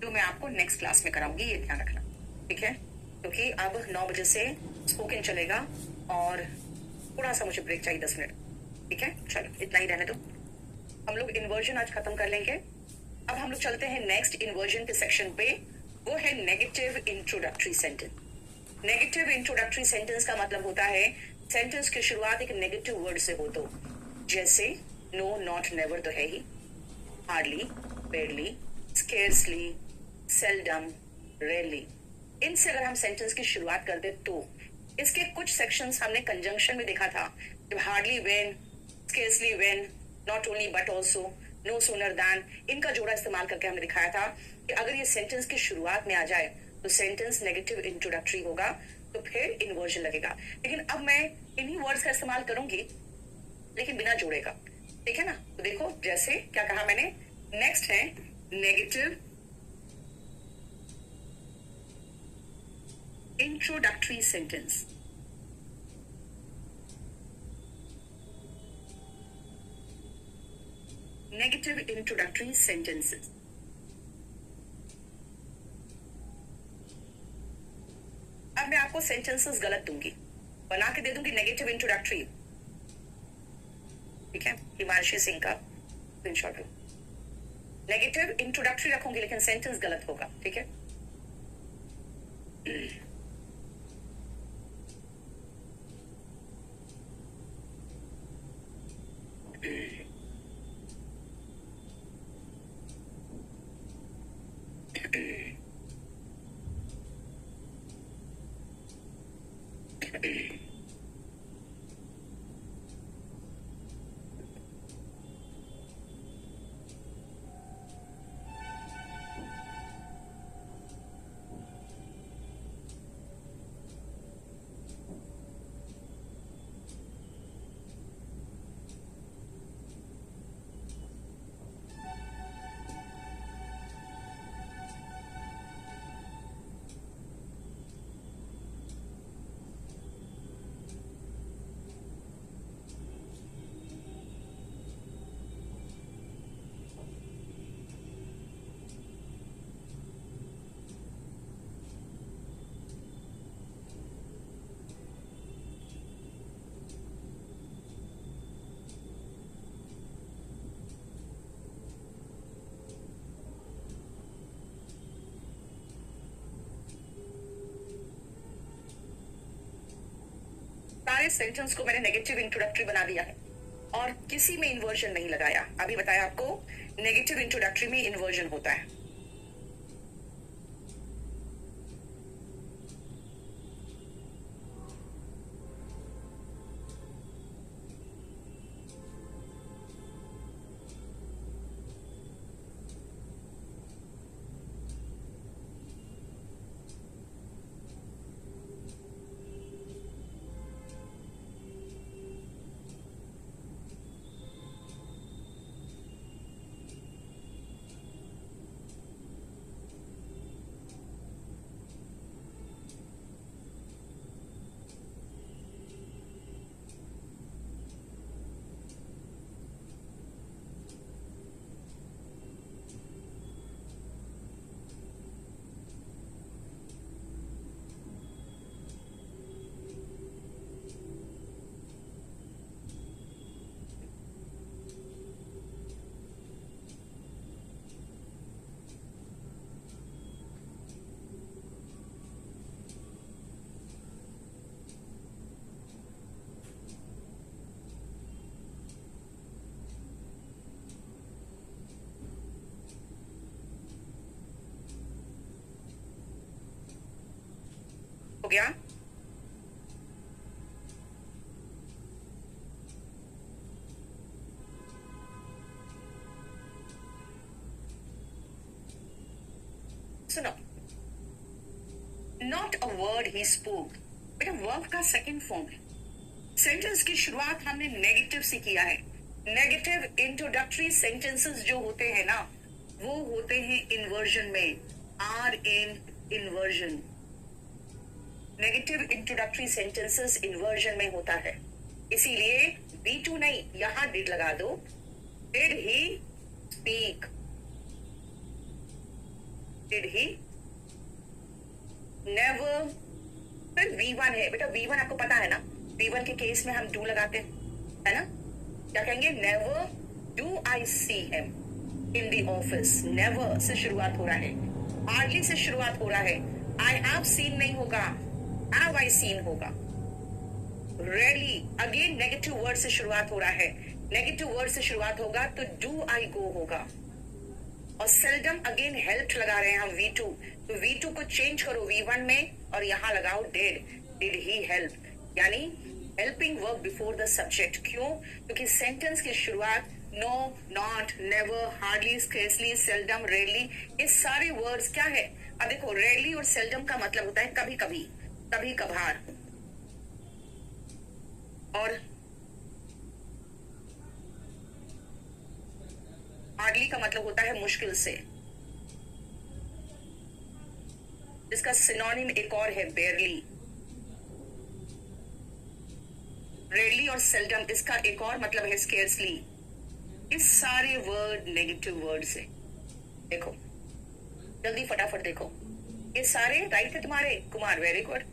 जो मैं आपको नेक्स्ट क्लास में कराऊंगी, ये ध्यान रखना, ठीक है, क्योंकि अब 9 बजे से स्पोकन चलेगा और थोड़ा सा मुझे ब्रेक चाहिए 10 मिनट, ठीक है। चलो इतना ही रहने दो, हम लोग इन्वर्जन आज खत्म कर लेंगे। अब हम लोग चलते हैं नेक्स्ट इन्वर्जन के सेक्शन पे, वो है negative introductory sentence. Negative introductory sentence का मतलब होता है सेंटेंस की शुरुआत एक नेगेटिव वर्ड से हो, तो जैसे नो, नॉट, नेवर तो है ही, hardly, barely, scarcely, seldom, rarely, इनसे अगर हम सेंटेंस की शुरुआत कर दे तो इसके कुछ सेक्शंस हमने कंजंक्शन में देखा था, जब hardly when, scarcely when, not only but also, no sooner than, इनका जोड़ा इस्तेमाल करके हमने दिखाया था कि अगर ये सेंटेंस की शुरुआत में आ जाए तो सेंटेंस नेगेटिव इंट्रोडक्टरी होगा, तो फिर इन्वर्जन लगेगा। लेकिन अब मैं इन्हीं वर्ड्स का इस्तेमाल करूंगी लेकिन बिना जोड़े का, ठीक है ना। तो देखो जैसे क्या कहा मैंने, नेक्स्ट है negative introductory sentence. Negative introductory sentences, अब मैं आपको सेंटेंसेस गलत दूंगी, बना के दे दूंगी नेगेटिव इंट्रोडक्टरी, ठीक है, हिमांशी सिंह का स्क्रीनशॉट लो, नेगेटिव इंट्रोडक्टरी रखूंगी लेकिन सेंटेंस गलत होगा, ठीक है। सारे सेंटेंस को मैंने नेगेटिव इंट्रोडक्टरी बना दिया है और किसी में इन्वर्जन नहीं लगाया। अभी बताया आपको नेगेटिव इंट्रोडक्टरी में इन्वर्जन होता है। हो गया। सुनो, not a word he spoke, बेटा वर्ब का सेकंड फॉर्म है। सेंटेंस की शुरुआत हमने नेगेटिव से किया है। नेगेटिव इंट्रोडक्टरी सेंटेंसेस जो होते हैं ना, वो होते हैं इन्वर्जन में, are in inversion. Negative introductory sentences inversion में होता है, इसीलिए B2 नहीं, यहां डिड लगा दो। Did he speak, did he never. फिर V1 है बेटा, V1 आपको पता है ना, V1 के केस में हम डू लगाते हैं, है ना? क्या कहेंगे? Never do I see him in the office. Never say शुरुआत हो रहा है, हार्डली से शुरुआत हो रहा है। आई हैव सीन नहीं होगा, हैव आई सीन होगा। रेयरली अगेन नेगेटिव वर्ड से शुरुआत हो रहा है, नेगेटिव वर्ड से शुरुआत होगा तो डू आई गो होगा। और सेल्डम अगेन हेल्प लगा रहे हैं हम V2, तो V2 को चेंज करो V1 में और यहां लगाओ डिड, डिड ही हेल्प, यानी helping verb before the subject. क्यों? क्योंकि सेंटेंस की शुरुआत no, not, never, hardly, scarcely, seldom, rarely, ये सारे वर्ड्स क्या है? अब देखो, रेयरली और सेल्डम का मतलब होता है कभी कभी, कभी कभार, और हार्डली का मतलब होता है मुश्किल से। इसका सिनोनिम एक और है बेयरली। रेयरली और सेल्डम इसका एक और मतलब है स्केर्सली। इस सारे वर्ड नेगेटिव वर्ड्स है। देखो जल्दी फटाफट देखो, ये सारे राइट है तुम्हारे कुमार, वेरी गुड।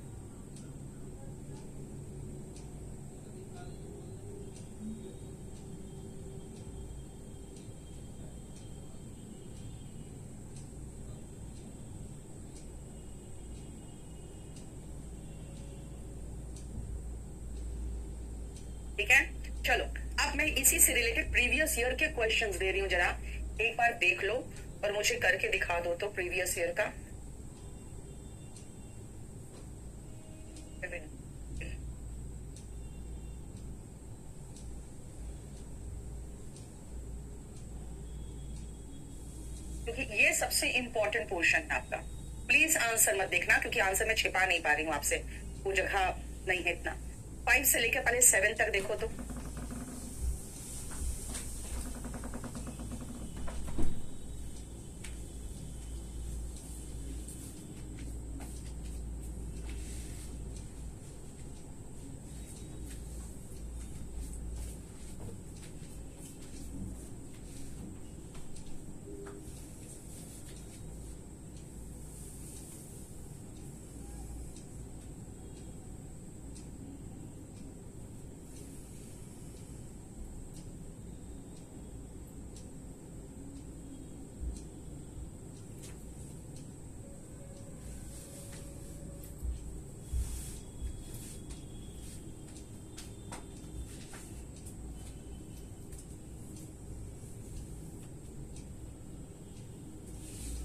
ठीक है, चलो अब मैं इसी से रिलेटेड प्रीवियस ईयर के क्वेश्चंस दे रही हूं, जरा एक बार देख लो और मुझे करके दिखा दो तो प्रीवियस ईयर का। क्योंकि ये सबसे इंपॉर्टेंट पोर्शन है आपका। प्लीज आंसर मत देखना, क्योंकि आंसर मैं छिपा नहीं पा रही हूँ आपसे, वो जगह नहीं है इतना। 5 से लेकर पहले 7 तक देखो तो।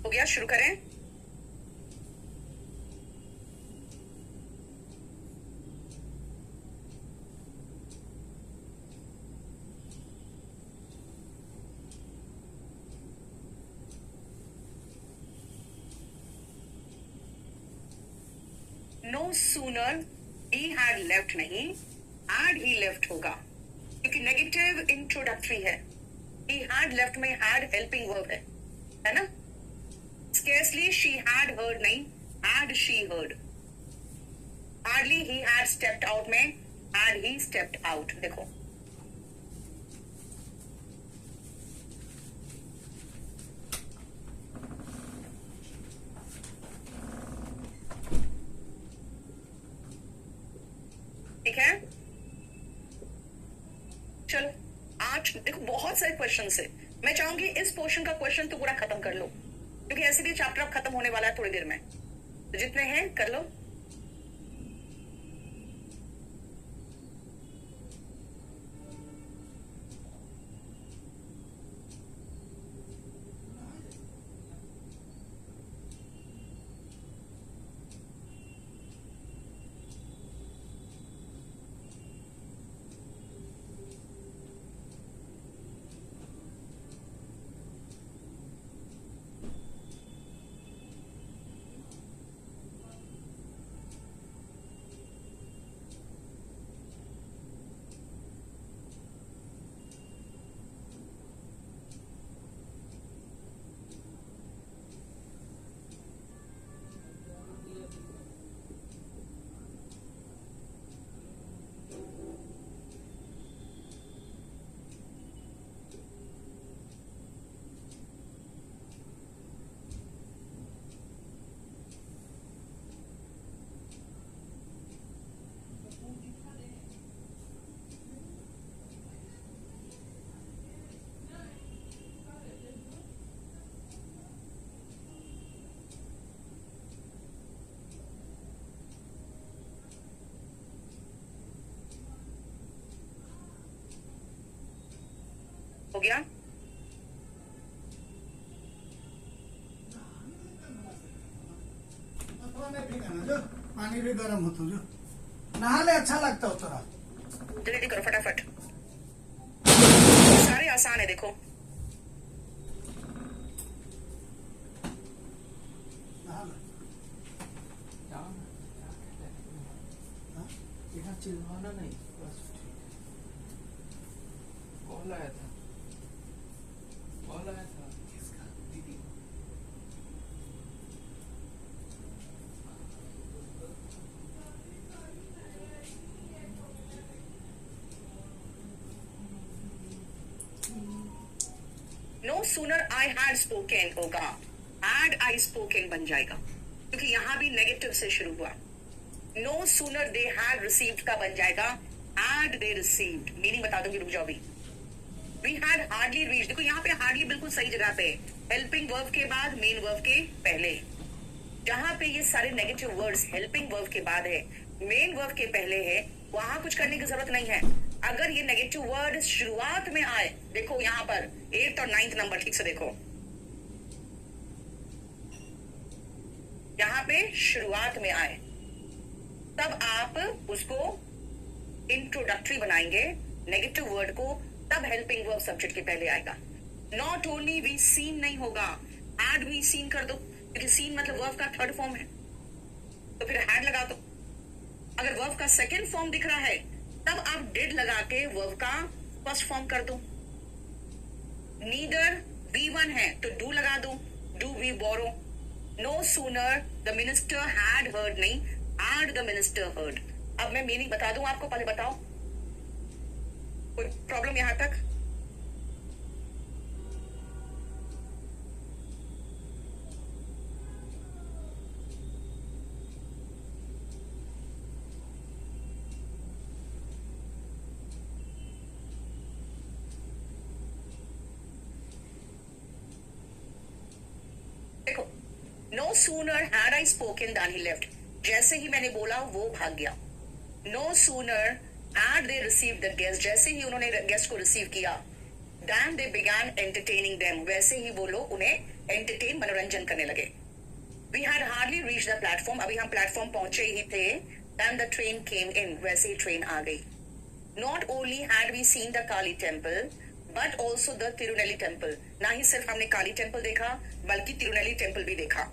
हो गया, शुरू करें। No sooner he had left नहीं, हैड ही लेफ्ट होगा, क्योंकि नेगेटिव इंट्रोडक्टरी है। ही हैड लेफ्ट में हैड हेल्पिंग वर्ब है ना? स्केर्सली शी हैड हर्ड नहीं, had she heard. Hardly he had stepped out में हैड ही स्टेप्ड आउट। देखो ठीक है, चलो 8। देखो बहुत सारे क्वेश्चन है, मैं चाहूंगी इस पोर्शन का क्वेश्चन तो पूरा खत्म कर लो, क्योंकि ऐसे भी चैप्टर अब खत्म होने वाला है थोड़ी देर में, तो जितने हैं कर लो। हो गया? पानी भी गर्म हो तो जो नहा ले, अच्छा लगता हो तोरा। जल्दी करो फटाफट, सारे आसान है देखो। नहा ले। चिल्लाना नहीं, बस ठीक है। कॉल आया था, कॉल आया था किसका? दीदी। No sooner I had spoken होगा, हैड आई स्पोकन बन जाएगा, क्योंकि यहां भी नेगेटिव से शुरू हुआ। No sooner they had received का बन जाएगा हैड दे रिसीव्ड। मीनिंग बता दूंगी, रुक जाओ अभी। वी हैड हार्डली रीच, देखो यहाँ पे हार्डली बिल्कुल सही जगह पे, हेल्पिंग वर्ब के बाद मेन वर्ब के पहले। जहां पे ये सारे नेगेटिव वर्ड्स हेल्पिंग वर्ब के बाद है, मेन वर्ब के पहले है, वहां कुछ करने की जरूरत नहीं है। अगर ये नेगेटिव वर्ड शुरुआत में आए, देखो यहाँ पर 8th और 9th नंबर, ठीक से देखो, यहाँ पे शुरुआत में आए, तब आप उसको इंट्रोडक्टरी बनाएंगे नेगेटिव वर्ड को, तब हेल्पिंग वर्ब सब्जेक्ट के पहले आएगा। नॉट ओनली वी सीन नहीं होगा, हैड वी सीन कर दो, क्योंकि सीन मतलब वर्ब का थर्ड फॉर्म है, तो फिर हैड लगा दो। अगर वर्ब का सेकंड फॉर्म दिख रहा है, तब आप डिड लगा के वर्ब का फर्स्ट फॉर्म कर दो। नीदर V1 है तो डू लगा दो, do we borrow. No sooner the minister had heard, नहीं हैड द मिनिस्टर हर्ड। अब मैं मीनिंग बता दूं आपको, पहले बताओ कोई प्रॉब्लम यहां तक? देखो, no sooner had I spoken than he left, जैसे ही मैंने बोला वो भाग गया। No sooner had they received the guest, जैसे ही उन्होंने गेस्ट को रिसीव किया, than they began entertaining them, वैसे ही वो लोग उन्हें एंटरटेन, मनोरंजन करने लगे। We had hardly reach the platform, अभी हम प्लेटफॉर्म पहुंचे ही थे, than the train came in, वैसे ही ट्रेन आ गई। Not only had we seen the Kali temple but also the Tirunelli temple, ना ही सिर्फ हमने काली टेम्पल देखा बल्कि तिरुनेली टेम्पल भी देखा।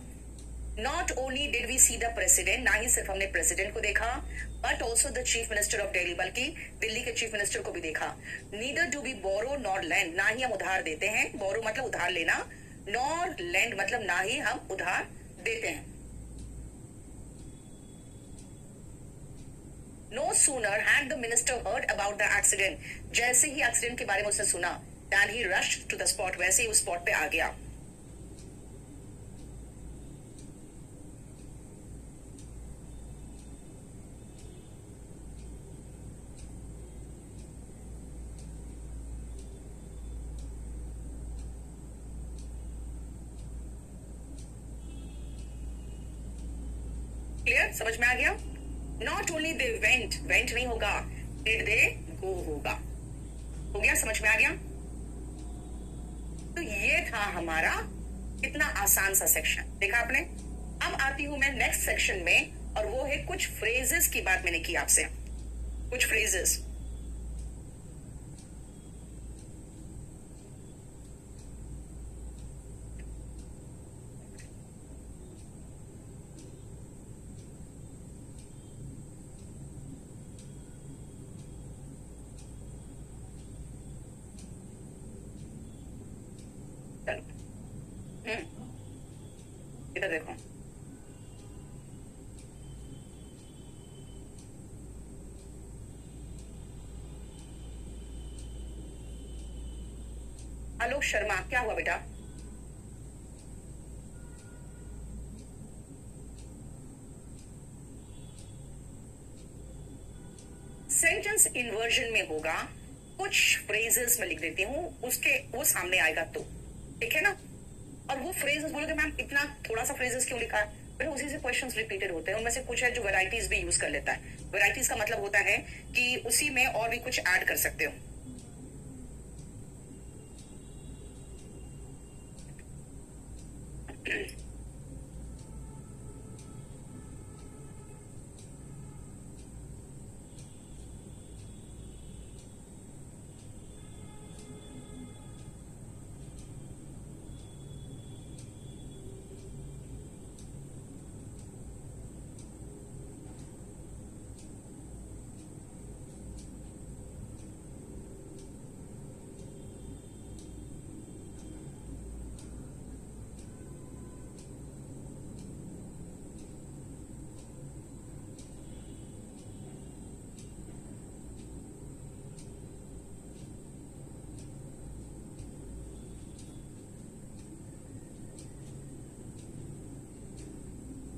Not only did we see the president, ना ही सिर्फ हमने प्रेसिडेंट को देखा, but also the chief minister of Delhi, बल्कि दिल्ली के चीफ मिनिस्टर को भी देखा। Neither do we borrow nor lend, ना ही हम उधार देते हैं, बोरो मतलब उधार लेना, नॉर लैंड मतलब ना ही हम उधार देते हैं। No sooner had the minister heard about the accident, जैसे ही एक्सीडेंट के बारे में उसने सुना, than he rushed to the spot, वैसे ही उस स्पॉट पे आ गया। क्लियर, समझ में आ गया? Not only they went, went नहीं होगा, डिड दे गो होगा। हो गया, समझ में आ गया? तो ये था हमारा कितना आसान सा सेक्शन, देखा आपने। अब आती हूं मैं नेक्स्ट सेक्शन में, और वो है कुछ फ्रेजेस की बात मैंने की आपसे, कुछ फ्रेजेस। इधर देखो, आलोक शर्मा, क्या हुआ बेटा? सेंटेंस इन्वर्जन में होगा, कुछ फ्रेजेस में लिख देती हूँ, उसके वो सामने आएगा तो, ठीक है ना। और वो फ्रेजेस बोलोगे मैम इतना थोड़ा सा फ्रेजेस क्यों लिखा है, फिर उसी से क्वेश्चंस रिपीटेड होते हैं, उनमें से कुछ है जो वैरायटीज भी यूज कर लेता है। वैरायटीज का मतलब होता है कि उसी में और भी कुछ ऐड कर सकते हो।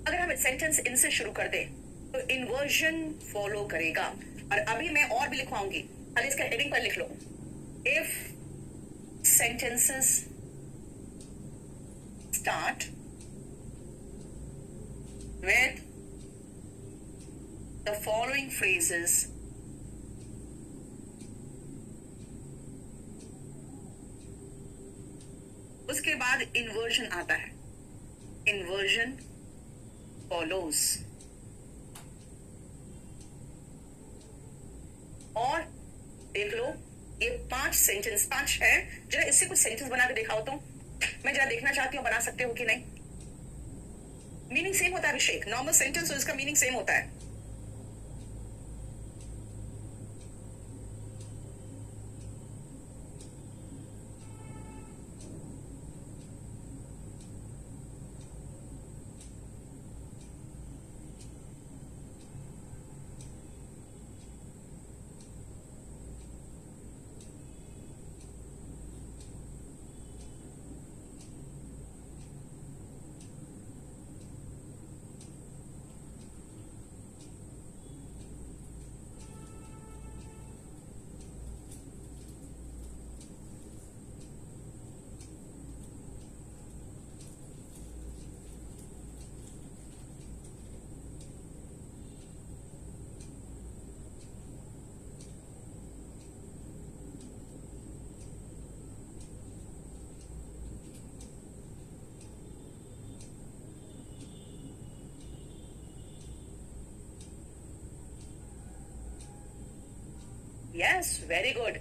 अगर हम सेंटेंस इन से शुरू कर दें तो इन्वर्जन फॉलो करेगा। और अभी मैं और भी लिखवाऊंगी, खाली इसका हेडिंग पर लिख लो, if sentences start with the following phrases उसके बाद इन्वर्जन आता है, इन्वर्जन follows। और देख लो ये 5 सेंटेंस 5 है, जरा इससे कुछ सेंटेंस बना के दिखाओ तो मैं जरा देखना चाहती हूँ बना सकते हो कि नहीं। मीनिंग सेम होता है अभिषेक, नॉर्मल सेंटेंस तो इसका मीनिंग सेम होता है। Yes very good.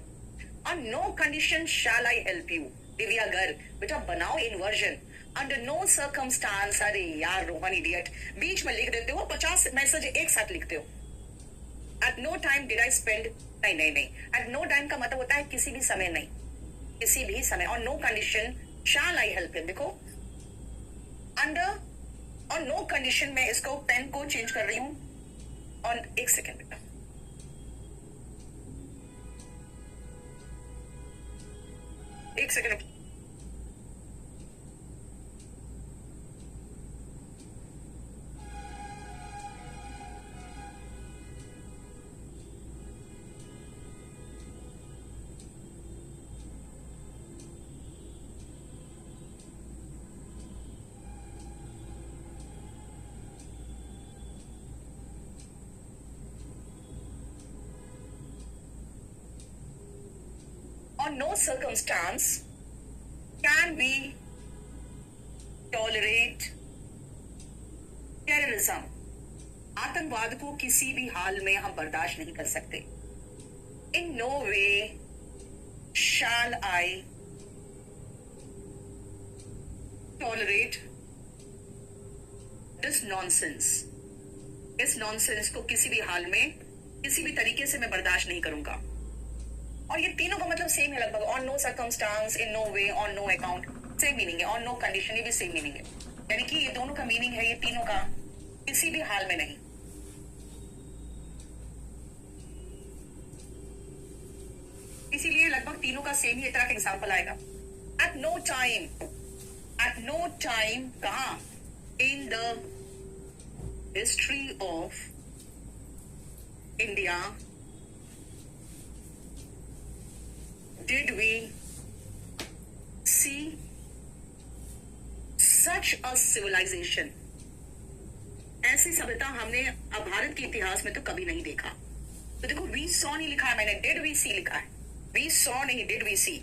On no condition shall I help you, Divya Garg बेटा बनाओ इन्वर्जन। अंडर नो सर्कमस्टांस, अरे यार रोहन इडियट, बीच में लिख देते हो, 50 मैसेज एक साथ लिखते हो। At no time did I spend, नहीं नहीं नहीं, एट नो टाइम का मतलब होता है किसी भी समय नहीं, किसी भी समय। On no condition shall I help you, देखो अंडर ऑन नो कंडीशन में इसको पेन को चेंज कर रही हूं। ऑन, एक सेकेंड बेटा, एक second. On no circumstance can we tolerate terrorism, आतंकवाद को किसी भी हाल में हम बर्दाश्त नहीं कर सकते। In no way shall I tolerate this nonsense, इस नॉनसेंस को किसी भी हाल में किसी भी तरीके से मैं बर्दाश्त नहीं करूंगा। और ये तीनों का मतलब सेम है लगभग। On no circumstance, in no way, on no account, same meaning है। ऑन नो कंडीशन, ये भी सेम मीनिंग है। यानी कि ये दोनों का मीनिंग है, ये तीनों का किसी भी हाल में नहीं। इसीलिए लगभग तीनों का सेम ही तरह का एग्जाम्पल आएगा। At no time, at no time कहा, in the history of India did we see such a civilization, ऐसी सभ्यता हमने अब भारत के इतिहास में तो कभी नहीं देखा। तो देखो वी सॉ नहीं लिखा है मैंने, डिड वी सी लिखा है। वी सॉ नहीं, did we see.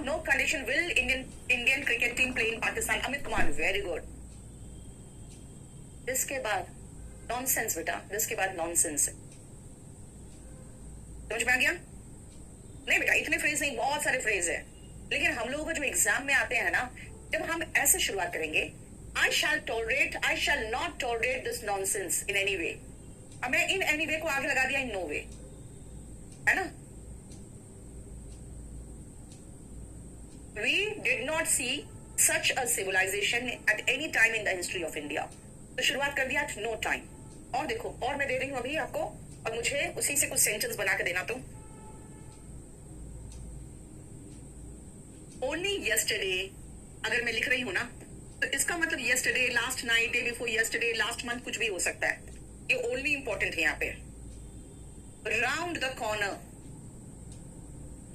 No condition will Indian cricket team play in Pakistan. Amit Kumar, very good. इसके बाद नॉनसेंस बेटा, इसके बाद नॉनसेंस। समझ में आ गया? नहीं बेटा, इतने फ्रेज नहीं, बहुत सारे फ्रेज है। लेकिन हम लोगों को जो एग्जाम में आते हैं ना, जब हम ऐसे शुरुआत करेंगे, I shall not tolerate this nonsense in any way. अब मैं इन एनी वे को आगे लगा दिया इन नो वे, है ना? We did not see such a civilisation at any time in the history of India. तो शुरुआत कर दिया एट नो टाइम। और देखो, और मैं दे रही हूं अभी आपको, और मुझे उसी से कुछ सेंटेंस बना के देना। तो ओनली यस्टरडे अगर मैं लिख रही हूं ना, तो इसका मतलब yesterday, last night, day before yesterday, last month, कुछ भी हो सकता है। ये ओनली इंपॉर्टेंट है यहाँ पे। राउंड द कॉर्नर,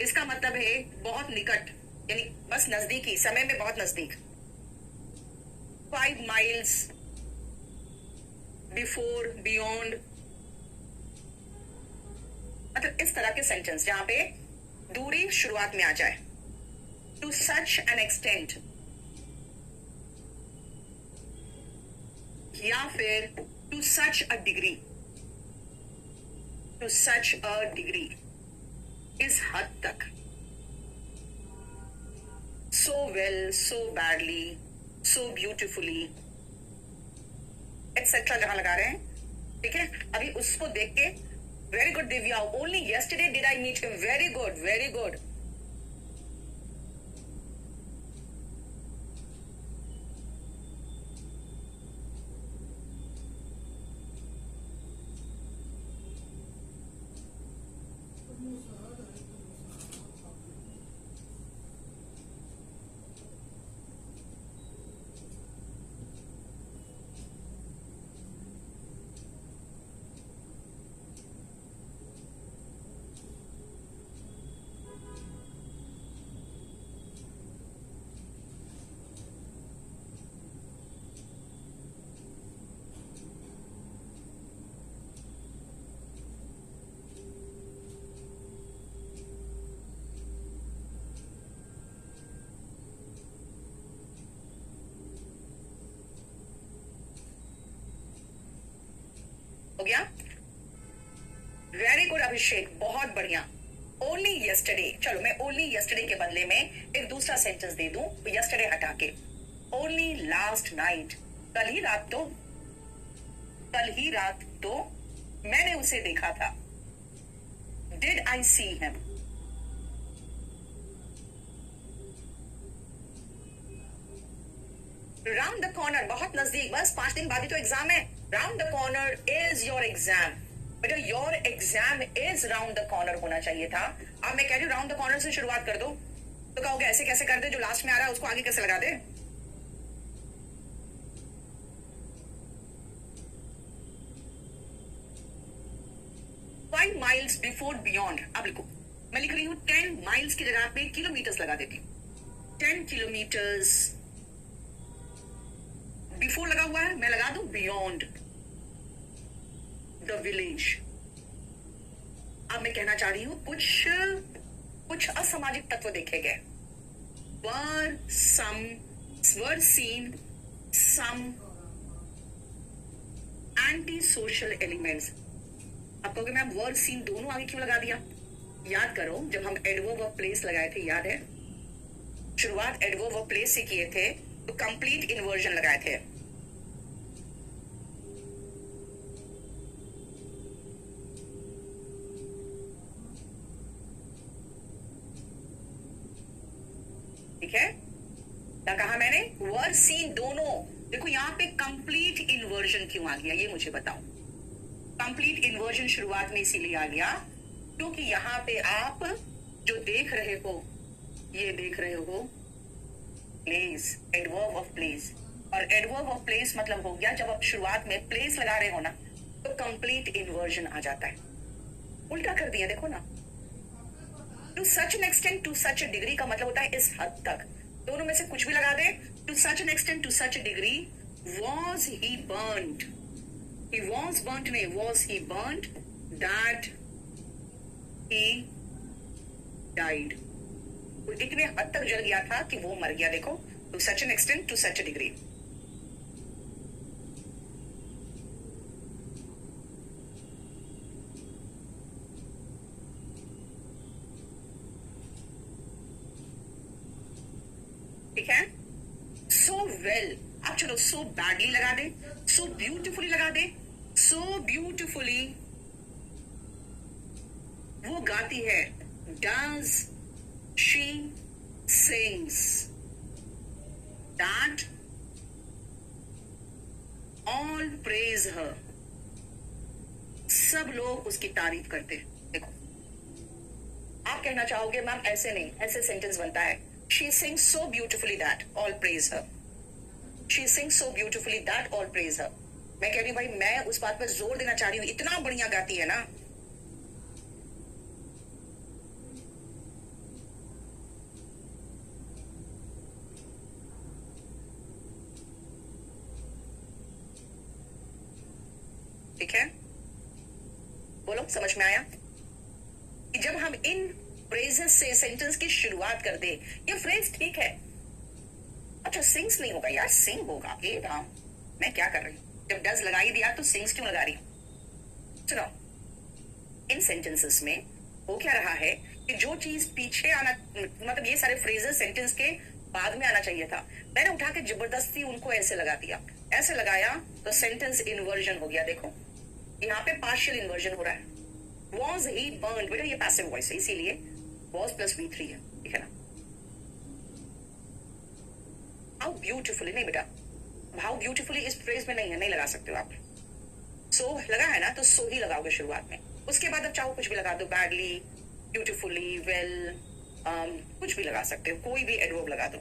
इसका मतलब है बहुत निकट, यानी बस नजदीकी, समय में बहुत नजदीक। 5 miles, बिफोर, बियॉन्ड, मतलब इस तरह के सेंटेंस जहां पे दूरी शुरुआत में आ जाए। टू सच एन एक्सटेंट, या फिर to such a degree. To such a degree, इस हद तक। So well, so badly, so beautifully, etcetera जहां लगा रहे हैं। ठीक है, अभी उसको देख के, very good Divya, only yesterday did I meet him, very good, very good. हो गया? वेरी गुड अभिषेक, बहुत बढ़िया। ओनली यस्टरडे, चलो मैं ओनली यस्टरडे के बदले में एक दूसरा सेंटेंस दे दूं, यस्टरडे हटा के। ओनली लास्ट नाइट, कल ही रात तो मैंने उसे देखा था। Did I see him. Round the corner, बहुत नजदीक, बस 5 दिन बाद ही तो एग्जाम है। Round the corner is your exam. बेटा your exam is round the corner होना चाहिए था। अब मैं कह रही हूँ राउंड द कॉर्नर से शुरुआत कर दो, तो कहोगे ऐसे कैसे कर दे, जो लास्ट में आ रहा है उसको आगे कैसे लगा दे। फाइव माइल्स बिफोर बियॉन्ड, अब लिखो, मैं लिख रही हूँ 10 माइल्स की जगह पे किलोमीटर्स लगा देती हूँ। 10 किलोमीटर्स, बिफोर लगा हुआ है, मैं लगा दूं बियॉन्ड द विलेज। अब मैं कहना चाह रही हूं कुछ असामाजिक तत्व देखे गए। Were seen some anti social elements. अब कहोगे मैम वर सीन दोनों आगे क्यों लगा दिया? याद करो, जब हम एडवर्ब ऑफ प्लेस लगाए थे, याद है? शुरुआत एडवर्ब ऑफ प्लेस से किए थे, तो कंप्लीट इन्वर्जन लगाए थे। ठीक है, क्या कहा मैंने? वर सीन दोनों। देखो यहाँ पे कंप्लीट इन्वर्जन क्यों आ गया, ये मुझे बताओ। कंप्लीट इन्वर्जन शुरुआत में इसीलिए आ गया क्योंकि यहाँ पे आप जो देख रहे हो, ये देख रहे हो प्लेस, एडवर्ब ऑफ प्लेस। और एडवर्ब ऑफ प्लेस मतलब हो गया, जब आप शुरुआत में प्लेस लगा रहे हो ना, तो कंप्लीट इन्वर्जन आ जाता है। उल्टा कर दिया, देखो ना। To such an extent, to such a degree का मतलब होता है इस हद तक। दोनों में से कुछ भी लगा दे। To such an extent, to such a degree, was he burned, he was burned नहीं, was he burned that he died. वो इतने हद तक जल गया था कि वो मर गया। देखो, to such an extent, to such a degree. ठीक है, सो वेल। अब चलो, सो बैडली लगा दे, सो ब्यूटिफुली लगा दे। सो ब्यूटिफुली वो गाती है। Does she sings that all praise her. सब लोग उसकी तारीफ करते हैं। देखो, आप कहना चाहोगे मैम ऐसे नहीं, ऐसे सेंटेंस बनता है। She sings so beautifully that all praise her. She sings so beautifully that all praise her. मैं कह रही हूँ भाई, मैं उस बात पर जोर देना चाह रही हूँ, इतना बढ़िया गाती है ना। ठीक है, बोलो, समझ में आया कि जब हम इन फ्रेजेस से सेंटेंस की शुरुआत कर दे, ये फ्रेज ठीक है। अच्छा, सिंग्स नहीं होगा यार, सिंग होगा। ए राम, मैं क्या कर रही हूँ? जब डज लगा ही दिया तो सिंग्स क्यों लगा रही हूँ? सुनो, इन सेंटेंसेस में हो क्या रहा है कि जो चीज पीछे आना, मतलब ये सारे फ्रेजेस सेंटेंस के बाद में आना चाहिए था, मैंने उठा के जबरदस्ती उनको ऐसे लगा दिया। ऐसे लगाया तो सेंटेंस इन्वर्जन हो गया। देखो, यहाँ पे पार्शियल इन्वर्जन हो रहा है। वॉज ही बर्न, बेटा ये पैसिव वॉइस है, इसीलिए वॉज प्लस V3 है। ठीक है ना? हाउ ब्यूटिफुली नहीं बेटा, हाउ ब्यूटिफुली इस फ्रेज में नहीं है, नहीं लगा सकते हो आप। सो लगा है ना, तो सो ही लगाओगे शुरुआत में। उसके बाद अब चाहो कुछ भी लगा दो, बैडली, ब्यूटिफुली, वेल, कुछ भी लगा सकते हो, कोई भी एडवर्ब लगा दो।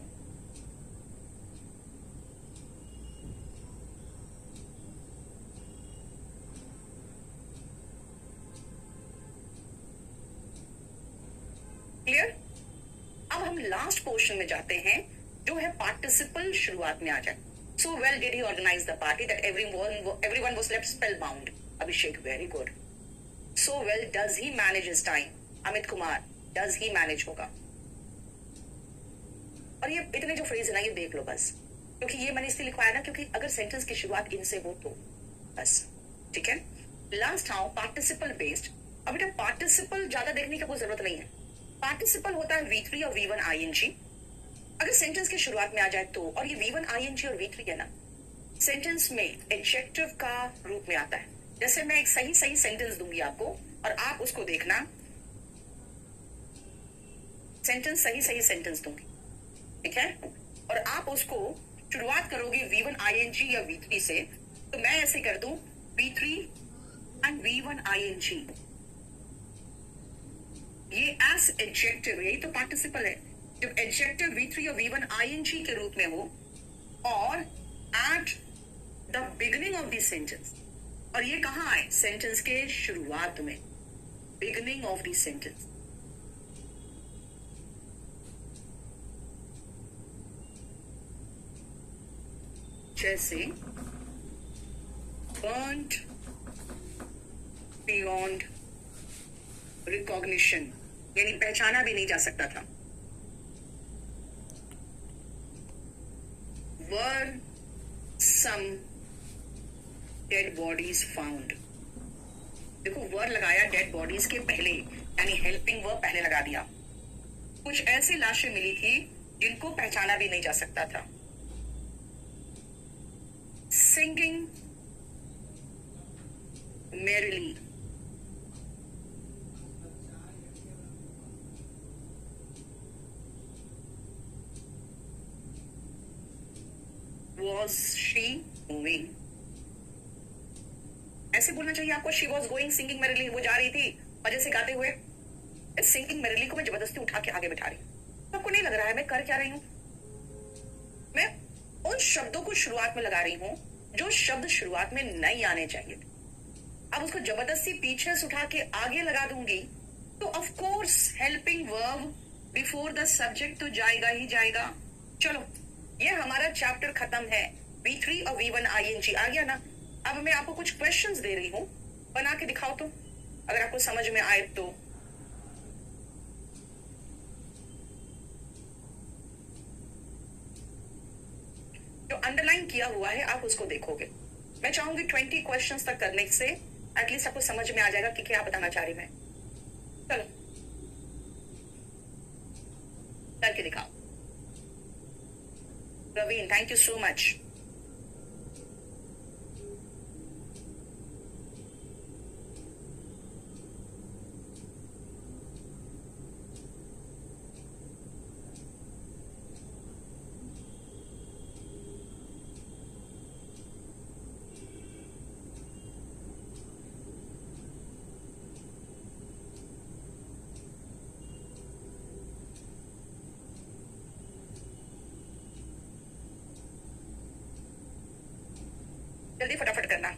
क्लियर? अब हम लास्ट पोर्शन में जाते हैं, जो है पार्टिसिपल शुरुआत में आ जाए। So well did he organise the party that everyone was left spellbound. Abhishek, very good. So well does he manage his time. Amit Kumar, does he manage होगा। और ये इतने जो फ्रेज है ना, ये देख लो बस, क्योंकि ये मैंने इसलिए लिखवाया ना, क्योंकि अगर सेंटेंस की शुरुआत इनसे हो तो बस। ठीक है, लास्ट आओ पार्टिसिपल बेस्ड। अब बेटा पार्टिसिपल ज्यादा देखने की कोई जरूरत नहीं है। पार्टिसिपल होता है V3 और V1 ING। अगर सेंटेंस की शुरुआत में आ जाए तो, और ये V1 ING और V3 है ना, सेंटेंस में एडजेक्टिव का रूप में आता है। जैसे मैं एक सही सही सेंटेंस दूंगी आपको और आप उसको देखना। सेंटेंस सही सही सेंटेंस दूंगी, ठीक है, और आप उसको शुरुआत करोगे V1 ING या V3 से, तो मैं ऐसे कर दूं V3 एंड V1 ING। ये एस एडजेक्टिव, यही तो पार्टिसिपल है। जब एडजेक्टिव V3 और V1 ING के रूप में हो और eight the beginning of the sentence, और ये कहाँ आए? सेंटेंस के शुरुआत में, बिगिनिंग ऑफ द सेंटेंस। जैसे burnt beyond recognition, यानी पहचाना भी नहीं जा सकता था। Were some dead bodies found। देखो, वर लगाया डेड बॉडीज के पहले, यानी हेल्पिंग वर्ब पहले लगा दिया। कुछ ऐसी लाशें मिली थी जिनको पहचाना भी नहीं जा सकता था। Singing merrily, was she moving। ऐसे बोलना चाहिए आपको, she was going singing merrily, वो जा रही थी मजे से गाते हुए। इस सिंगिंग merrily को मैं जबरदस्ती उठा के आगे बैठा रही हूँ। तो आपको नहीं लग रहा है मैं कर क्या रही हूँ? मैं उन शब्दों को शुरुआत में लगा रही हूँ जो शब्द शुरुआत में नहीं आने चाहिए। अब उसको जबरदस्ती पीछे से उठा के आगे लगा दूंगी तो of course helping verb before the subject तो जाएगा ही जाएगा। चलो, ये हमारा चैप्टर खत्म है। V3 और V1 ING आ गया ना। अब मैं आपको कुछ क्वेश्चंस दे रही हूँ, बना के दिखाओ तो, अगर आपको समझ में आए तो। अंडरलाइन किया हुआ है, आप उसको देखोगे। मैं चाहूंगी 20 क्वेश्चंस तक करने से एटलीस्ट आपको समझ में आ जाएगा कि क्या बताना चाह रही मैं। चलो करके दिखाओ। Praveen, thank you so much. जल्दी फटाफट करना।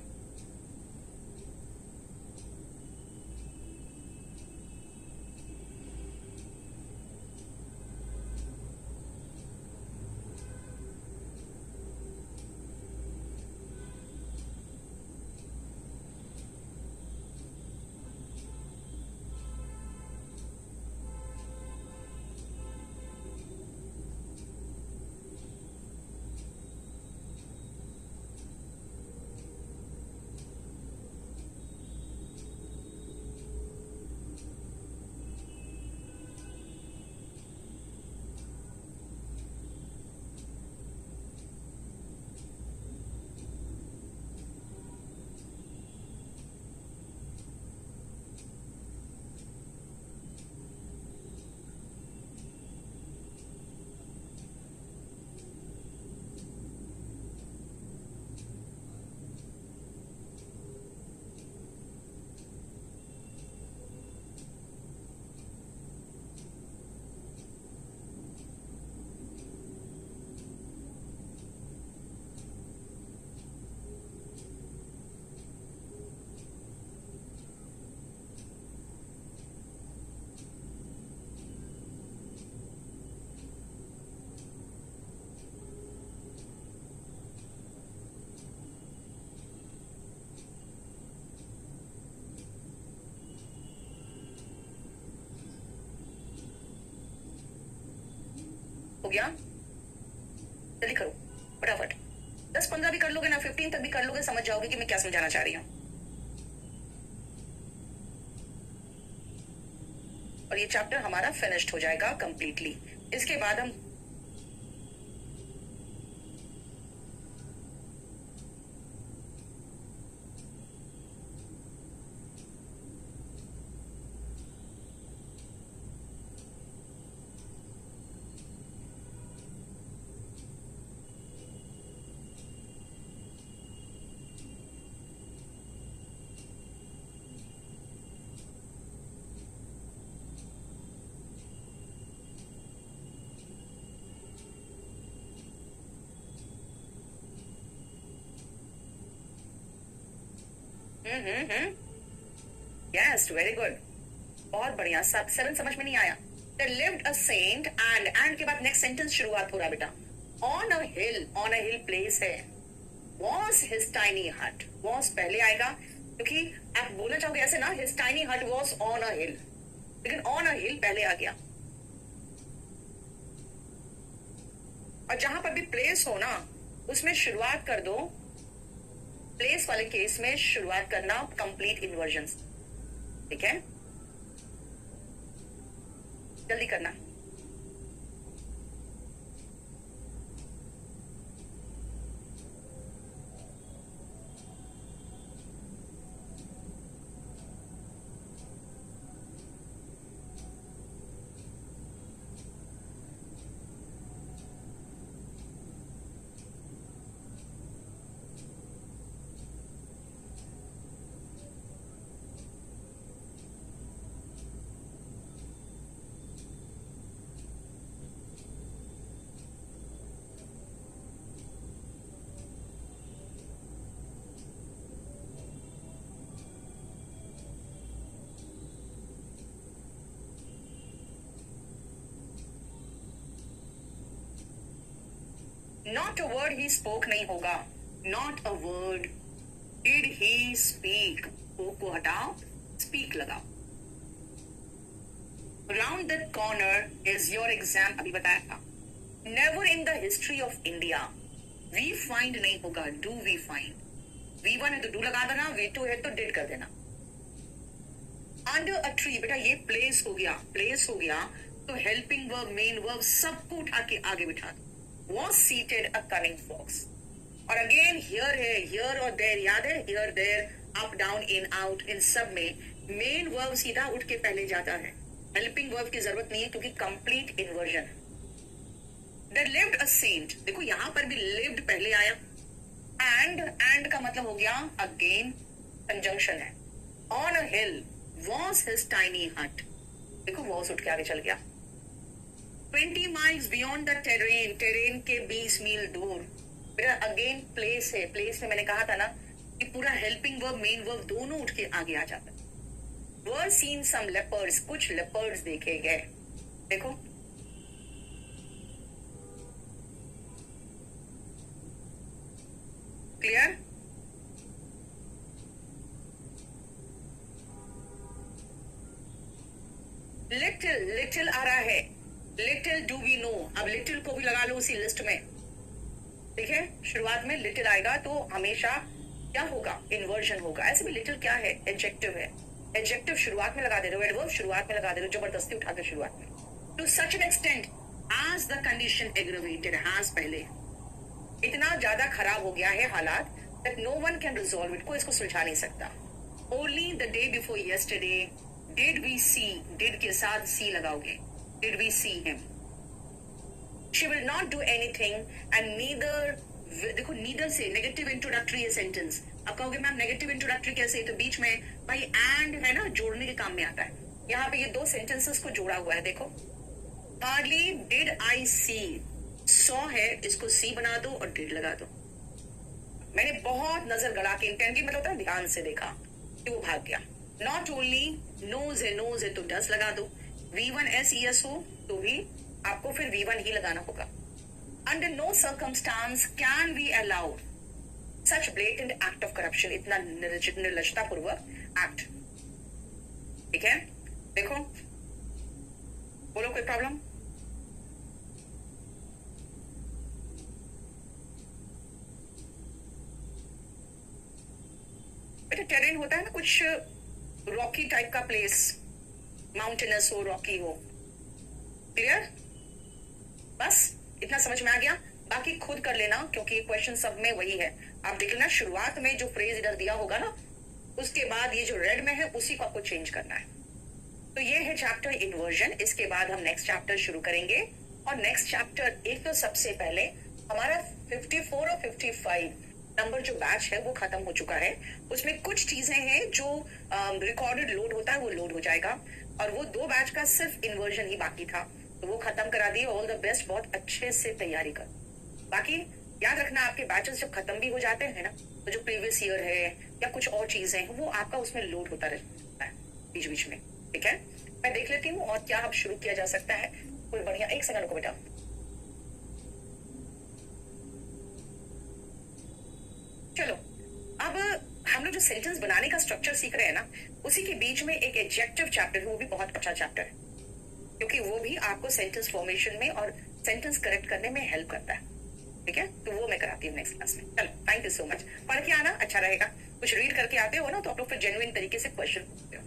हो गया? जल्दी करो फटाफट। 10-15 भी कर लोगे ना, 15 तक भी कर लोगे, समझ जाओगे कि मैं क्या समझाना चाह रही हूँ। और ये चैप्टर हमारा फिनिश्ड हो जाएगा कंप्लीटली। इसके बाद हम यस, वेरी गुड, बहुत बढ़िया। सब 7 समझ में नहीं आया। There lived a saint and के बाद नेक्स्ट सेंटेंस शुरुआत हो रहा बेटा। On a hill प्लेस है। Was his tiny hut, was पहले आएगा क्योंकि आप बोलना चाहोगे ऐसे ना, his tiny hut was on a hill, लेकिन on a hill पहले आ गया। और जहां पर भी प्लेस हो ना, उसमें शुरुआत कर दो। प्लेस वाले केस में शुरुआत करना कंप्लीट इन्वर्जन, ठीक है? जल्दी करना। Not a word he spoke नहीं होगा। Not a word did he speak, को हटाओ, स्पीक लगाओ। Round that corner is your exam, अभी बताया था। Never in the history of India we find नहीं होगा, डू वी फाइंड। V1 है तो डू लगा देना, V2 है तो डिड कर देना। अंडर अ ट्री, बेटा ये प्लेस हो गया, प्लेस हो गया तो हेल्पिंग वर्ब, मेन वर्ब सबको उठा के आगे बिठा दो। Was seated a cunning fox. और अगेन हियर है, हियर और देयर, याद है, here there, up down in out, इन सब में मेन वर्ब सीधा उठ के पहले जाता है, हेल्पिंग वर्ब की जरूरत नहीं है क्योंकि complete inversion. There lived a saint, देखो यहां पर भी lived पहले आया, and का मतलब हो गया अगेन कंजंक्शन है। On a hill was his tiny hut, देखो was उठ के आगे चल गया। 20 miles beyond the terrain, terrain के 20 मील दूर, मेरा अगेन प्लेस है, प्लेस में मैंने कहा था ना कि पूरा हेल्पिंग वर्ब, मेन वर्ब दोनों उठ के आगे आ जाता है। Were seen some leopards, कुछ leopards देखे गए, देखो क्लियर। लिटिल, लिटिल आ रहा है, लिटिल डू वी नो, अब लिटिल को भी लगा लो उसी लिस्ट में, ठीक है। शुरुआत में लिटिल आएगा तो हमेशा क्या होगा, इन्वर्जन होगा। ऐसे भी लिटिल क्या है, एडजेक्टिव है, एडजेक्टिव शुरुआत में लगा दे रहे हो, एडवर्ब शुरुआत में लगा दे रहे हो, जबरदस्ती उठाकर शुरुआत में। To such an extent as the condition aggravated, has पहले, इतना ज्यादा खराब हो गया है हालात that no one can resolve it, कोई इसको सुलझा नहीं सकता। Only the day before yesterday did we see, did के साथ see लगाओगे, did we see him, she will not do anything and neither, देखो neither से नेगेटिव इंट्रोडक्टरी है सेंटेंस। अब कहोगे मैम नेगेटिव इंट्रोडक्टरी कैसे, तो बीच में भाई एंड है ना, जोड़ने के काम में आता है। यहाँ पे ये दो सेंटेंसेस को जोड़ा हुआ है, देखो hardly did I see, saw है, इसको सी बना दो और डिड लगा दो। मैंने बहुत नजर गड़ा के, इंटेंट मतलब होता है ध्यान से देखा कि वो भाग गया। नॉट ओनली, नोज है तो डस लगा दो, V1 SES हो तो भी आपको फिर V1 ही लगाना होगा। Under no circumstance can we allow such blatant act of corruption, इतना निर्लजता पूर्वक एक्ट, ठीक है। देखो बोलो कोई प्रॉब्लम। बेटा टेरेन होता है ना कुछ रॉकी टाइप का प्लेस, माउंटेनस हो, रॉकी हो, क्लियर। बस इतना समझ में आ गया, बाकी खुद कर लेना क्योंकि क्वेश्चन सब में वही है। आप देख लेना शुरुआत में जो फ्रेज इधर दिया होगा ना, उसके बाद ये जो रेड में है उसी को आपको चेंज करना है। तो ये है चैप्टर इन्वर्जन। इसके बाद हम नेक्स्ट चैप्टर शुरू करेंगे, और नेक्स्ट चैप्टर एक तो सबसे पहले हमारा 54 और 55 नंबर जो बैच है वो खत्म हो चुका है। उसमें कुछ चीजें हैं जो रिकॉर्डेड लोड होता है वो लोड हो जाएगा, और वो दो बैच का सिर्फ इन्वर्जन ही बाकी था, तो वो खत्म करा दिए। ऑल द बेस्ट, बहुत अच्छे से तैयारी कर। बाकी याद रखना आपके बैचेस जब खत्म भी हो जाते हैं ना, तो जो प्रीवियस ईयर है या कुछ और चीजें हैं वो आपका उसमें लोड होता रहता है बीच बीच में, ठीक है। मैं देख लेती हूँ और क्या अब शुरू किया जा सकता है, कोई बढ़िया। एक सेकंड को बेटा, चलो अब हम लोग जो सेंटेंस बनाने का स्ट्रक्चर सीख रहे हैं ना, उसी के बीच में एक एडजेक्टिव चैप्टर है, वो भी बहुत अच्छा चैप्टर है क्योंकि वो भी आपको सेंटेंस फॉर्मेशन में और सेंटेंस करेक्ट करने में हेल्प करता है, ठीक है। तो वो मैं कराती हूँ नेक्स्ट क्लास में। चलो थैंक यू सो मच। पढ़ के आना, अच्छा रहेगा। कुछ रीड करके आते हो ना तो आप लोग फिर जेन्युइन तरीके से क्वेश्चन पूछते हो।